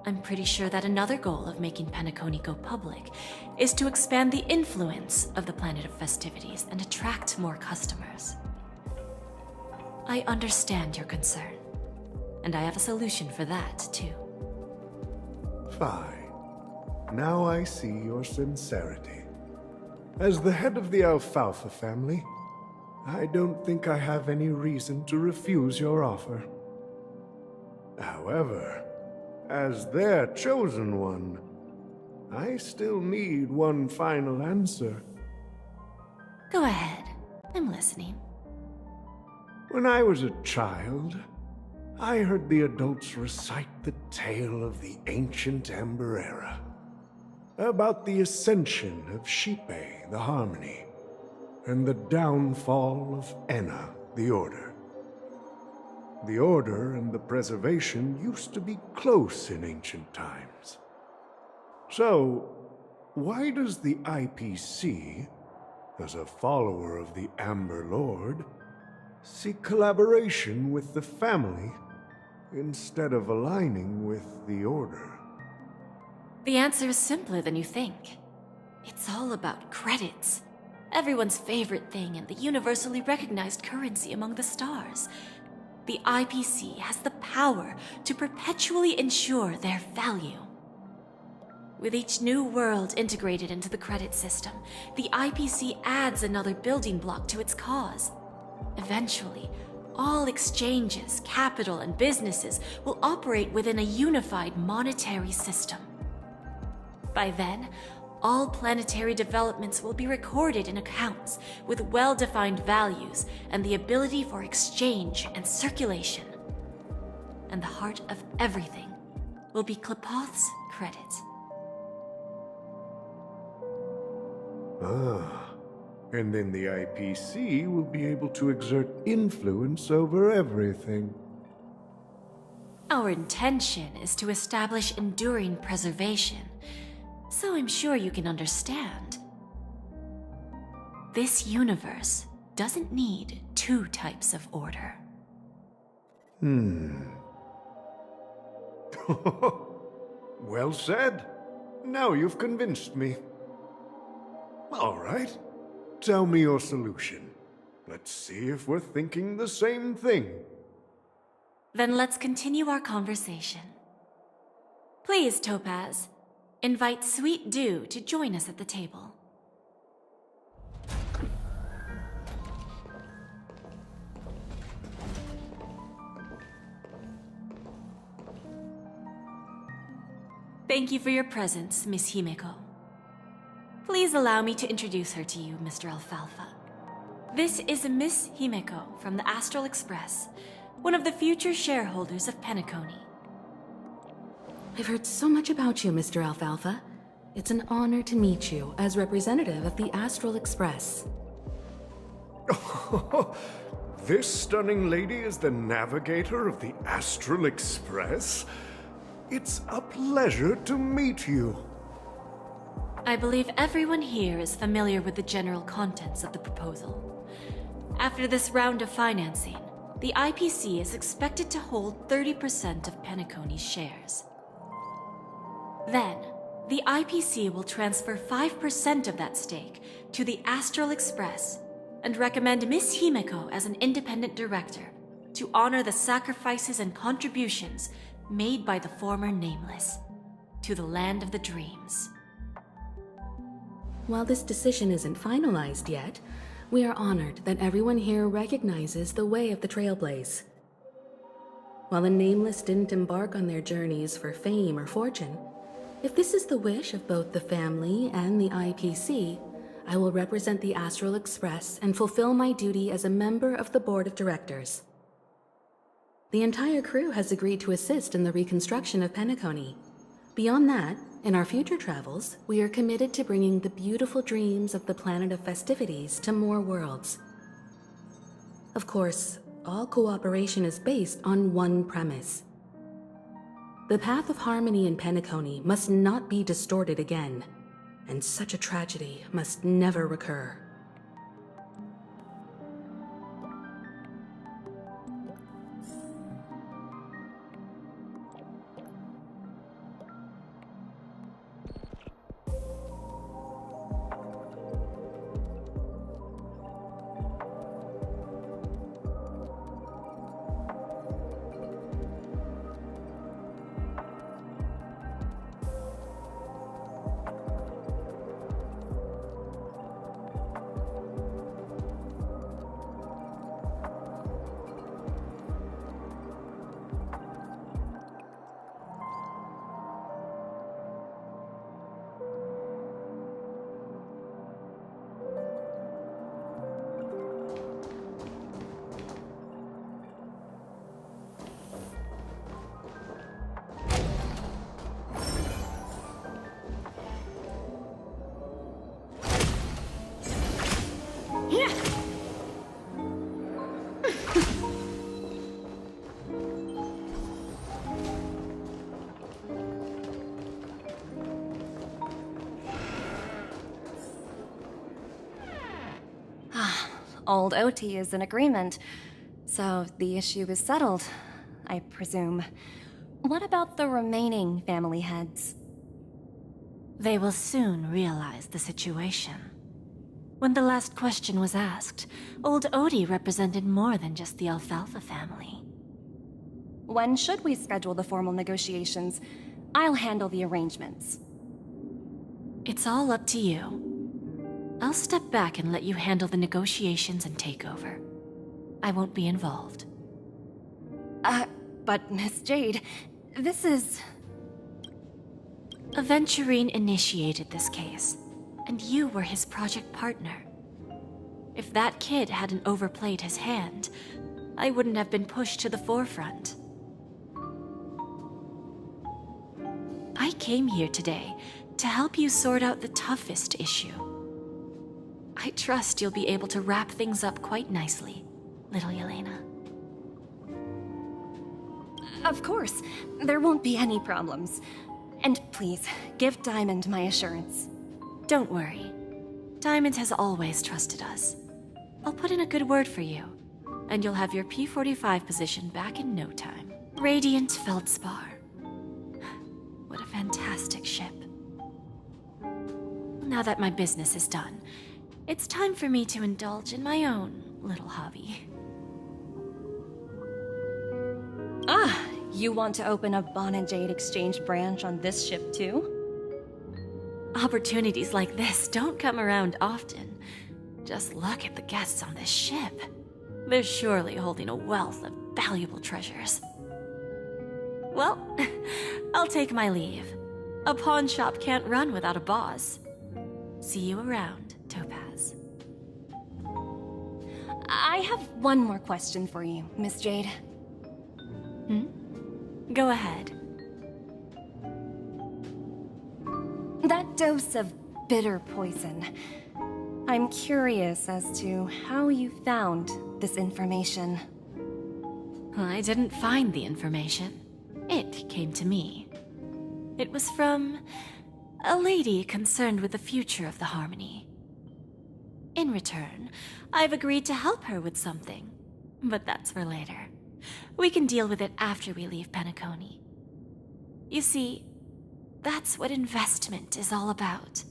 I'm pretty sure that another goal of making Penacony go public is to expand the influence of the Planet of Festivities and attract more customers. I understand your concern, and I have a solution for that, too. Fine. Now I see your sincerity. As the head of the Alfalfa family, I don't think I have any reason to refuse your offer. However, as their chosen one, I still need one final answer. Go ahead. I'm listening. When I was a child, I heard the adults recite the tale of the ancient Amber Era, about the ascension of Shipe, the Harmony. and the downfall of Enna, the Order. The Order and the Preservation used to be close in ancient times. So, why does the IPC, as a follower of the Amber Lord, seek collaboration with the family instead of aligning with the Order? The answer is simpler than you think. It's all about credits. Everyone's favorite thing and the universally recognized currency among the stars. The IPC has the power to perpetually ensure their value. With each new world integrated into the credit system, the IPC adds another building block to its cause. Eventually, all exchanges, capital, and businesses will operate within a unified monetary system. By then, all planetary developments will be recorded in accounts with well-defined values and the ability for exchange and circulation. And the heart of everything will be Klepoth's credit. Ah, and then the IPC will be able to exert influence over everything. Our intention is to establish enduring preservation, so I'm sure you can understand. This universe doesn't need two types of order. Well said. Now you've convinced me. All right. Tell me your solution. Let's see if we're thinking the same thing. Then let's continue our conversation. Please, Topaz, invite Sweet Dew to join us at the table. Thank you for your presence, Miss Himeko. Please allow me to introduce her to you, Mr. Alfalfa. This is Miss Himeko from the Astral Express, one of the future shareholders of Penacony. I've heard so much about you, Mr. Alfalfa. It's an honor to meet you as representative of the Astral Express. This stunning lady is the navigator of the Astral Express? It's a pleasure to meet you. I believe everyone here is familiar with the general contents of the proposal. After this round of financing, the IPC is expected to hold 30% of Penacony's shares. Then, the IPC will transfer 5% of that stake to the Astral Express and recommend Miss Himeko as an independent director to honor the sacrifices and contributions made by the former Nameless to the land of the dreams. While this decision isn't finalized yet, we are honored that everyone here recognizes the way of the Trailblaze. While the Nameless didn't embark on their journeys for fame or fortune, if this is the wish of both the family and the IPC, I will represent the Astral Express and fulfill my duty as a member of the board of directors. The entire crew has agreed to assist in the reconstruction of Penacony. Beyond that, in our future travels, we are committed to bringing the beautiful dreams of the planet of festivities to more worlds. Of course, all cooperation is based on one premise. The path of harmony in Penacony must not be distorted again, and such a tragedy must never recur. old OT is in agreement. So the issue is settled, I presume. What about the remaining family heads? They will soon realize the situation. When the last question was asked, old Odie represented more than just the Alfalfa family. When should we schedule the formal negotiations? I'll handle the arrangements. It's all up to you. I'll step back and let you handle the negotiations and takeover. I won't be involved. But Miss Jade, this is... Aventurine initiated this case, and you were his project partner. If that kid hadn't overplayed his hand, I wouldn't have been pushed to the forefront. I came here today to help you sort out the toughest issue. I trust you'll be able to wrap things up quite nicely, little Yelena. Of course, there won't be any problems. And please, give Diamond my assurance. Don't worry. Diamond has always trusted us. I'll put in a good word for you, and you'll have your P-45 position back in no time. Radiant Feldspar. What a fantastic ship. Now that my business is done, it's time for me to indulge in my own little hobby. You want to open a Bon and Jade exchange branch on this ship too? Opportunities like this don't come around often. Just look at the guests on this ship. They're surely holding a wealth of valuable treasures. Well, I'll take my leave. A pawn shop can't run without a boss. See you around, Topaz. I have one more question for you, Miss Jade. Go ahead. That dose of bitter poison. I'm curious as to how you found this information. I didn't find the information. It came to me. It was from a lady concerned with the future of the Harmony. In return, I've agreed to help her with something, but that's for later. We can deal with it after we leave Penacony. You see, that's what investment is all about.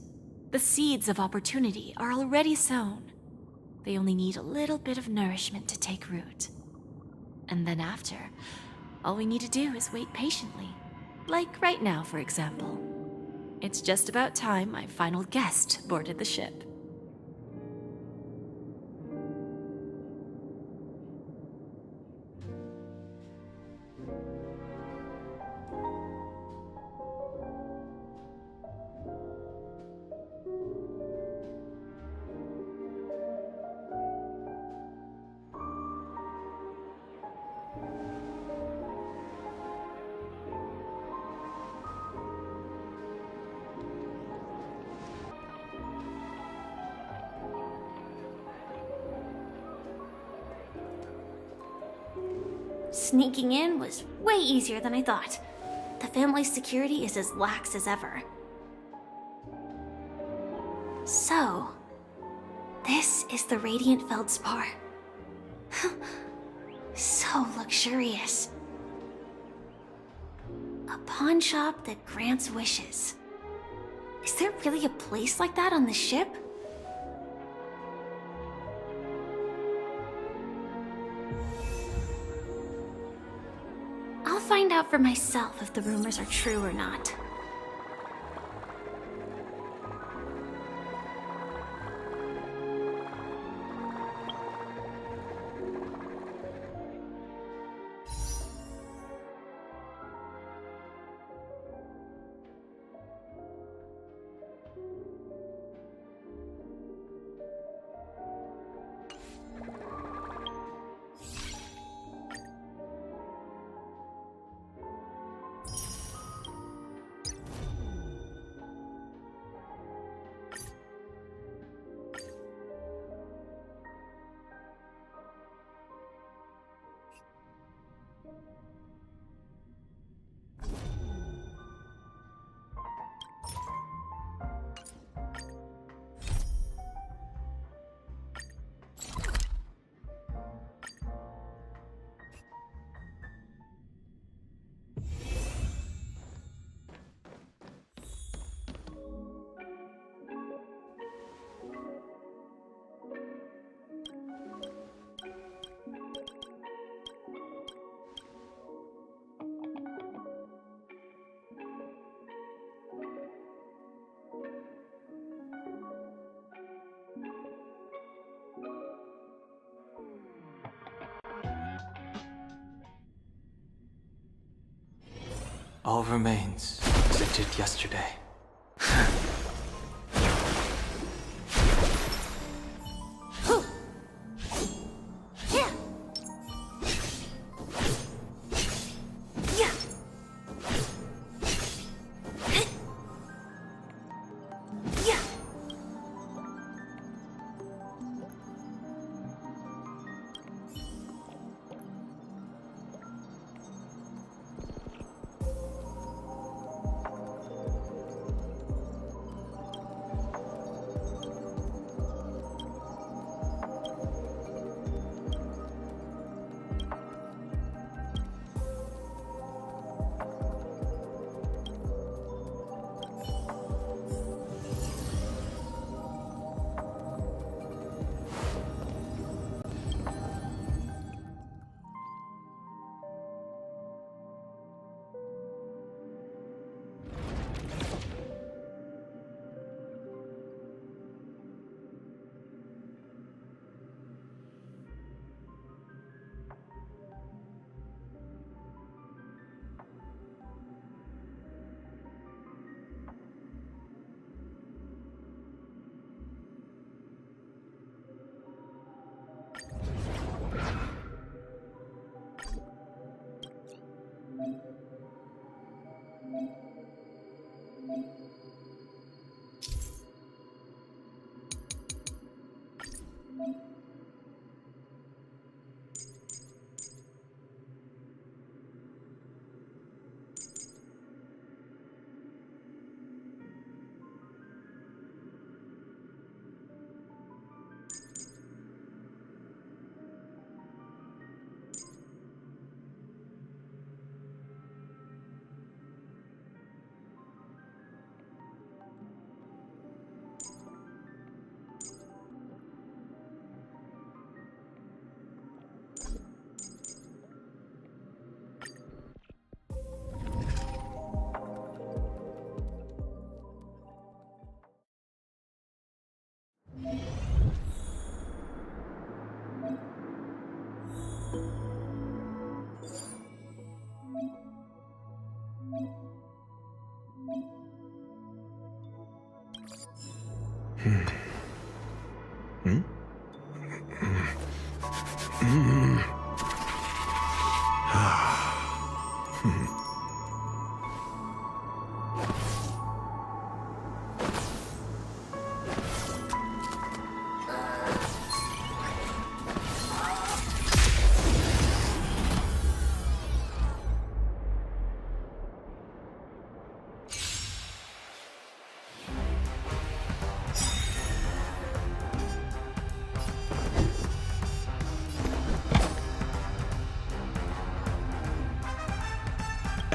The seeds of opportunity are already sown. They only need a little bit of nourishment to take root. And then after, all we need to do is wait patiently. Like right now, for example. It's just about time my final guest boarded the ship. Sneaking in was way easier than I thought. The family's security is as lax as ever. So, this is the Radiant Feldspar. So luxurious. A pawn shop that grants wishes. Is there really a place like that on the ship? I'll find out for myself if the rumors are true or not. all remains as it did yesterday.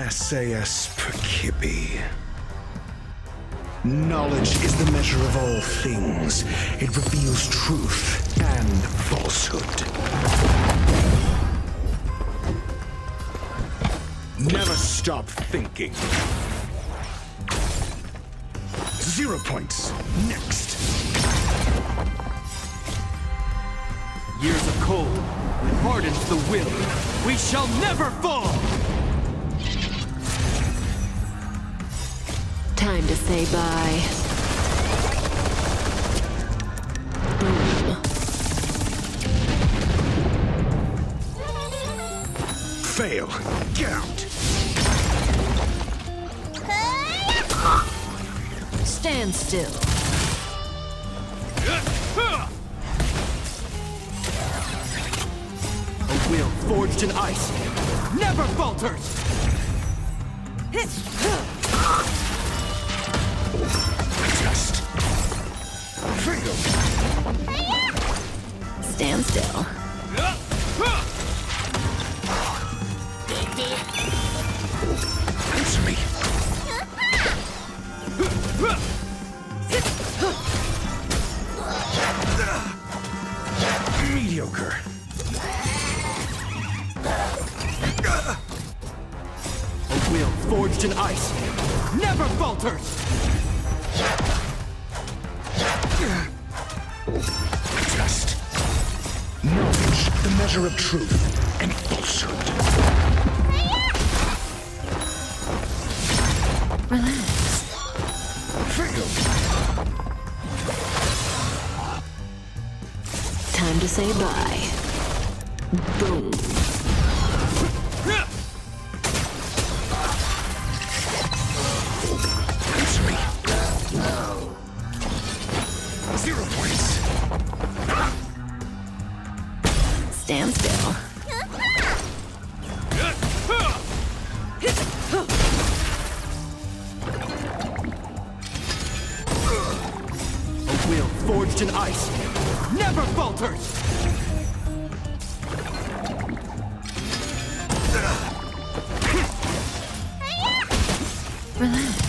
SAS Perkibi. Knowledge is the measure of all things. It reveals truth and falsehood. Never stop thinking. 0 points. Next. Years of cold that hardens the will. We shall never fall! Time to say bye. Boom. Fail. Get out. Stand still. A will forged in ice never falters! Just fail. Stand still. Answer me. Mediocre. A will forged in ice never falters! Just knowledge, the measure of truth and falsehood. Time to say bye. Boom. Zero points. Stand still. A will forged in ice never falters. Relax.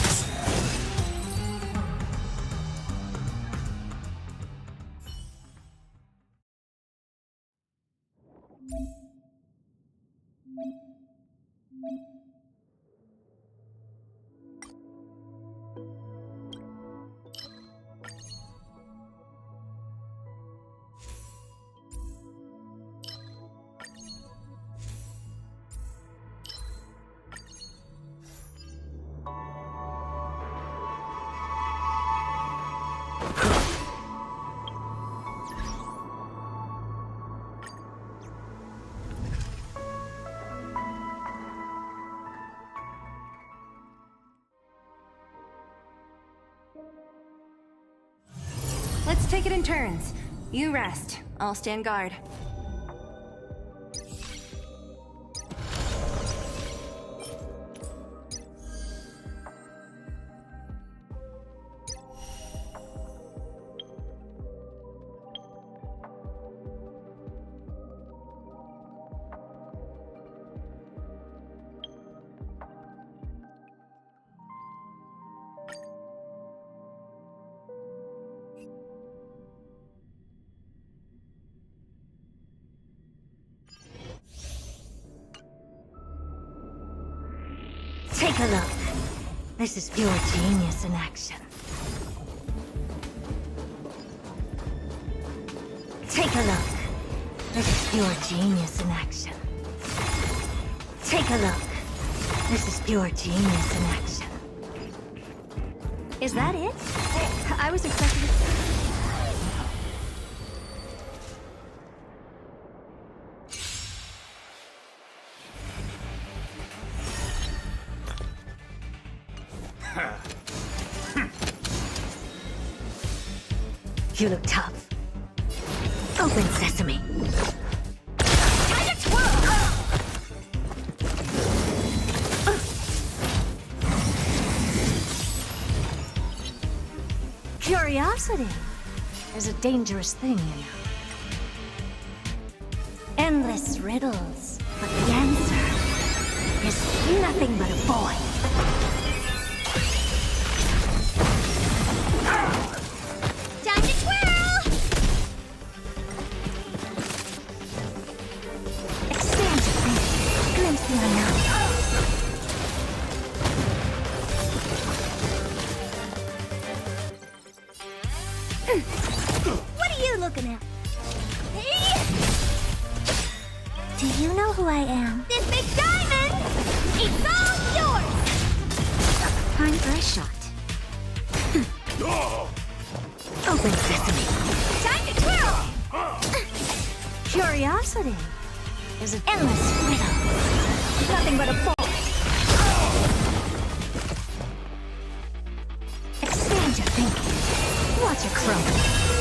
Let's take it in turns. You rest. I'll stand guard. Take a look. This is pure genius in action. Take a look. This is pure genius in action. Take a look. This is pure genius in action. Is that it? I was expecting... You look tough. Open sesame. Time to twirl! Curiosity is a dangerous thing, you know. Endless riddles, but the answer is nothing but a void. What are you looking at? Do you know who I am? This big diamond! It's all yours! Time for a shot. Open sesame. Time to twirl! Curiosity is an endless riddle. Nothing but a ball. Expand your thinking. Watch it crumble.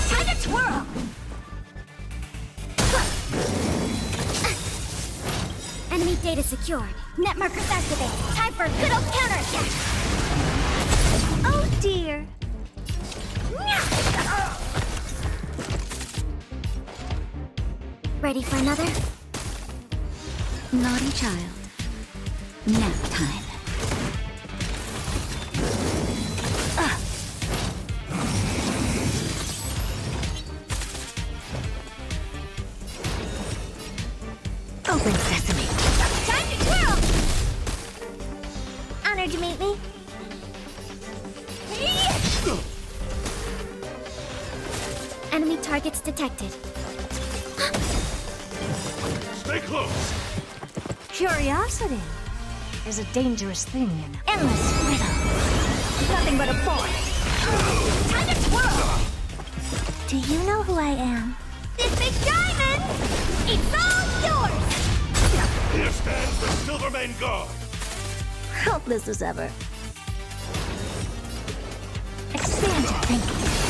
Time to twirl! Enemy data secured. Net markers activated. Time for a good old counterattack. Oh dear. Ready for another? Naughty child. Nap time. Open sesame. Time to twirl! Honored to meet me. Enemy targets detected. Stay close. Curiosity is a dangerous thing, you know. Endless riddle. Nothing but a boy. Time to twirl! Do you know who I am? Pacific Diamond! It's all yours! Here stands the Silvermane Guard! Helpless as ever. Expand your thinking.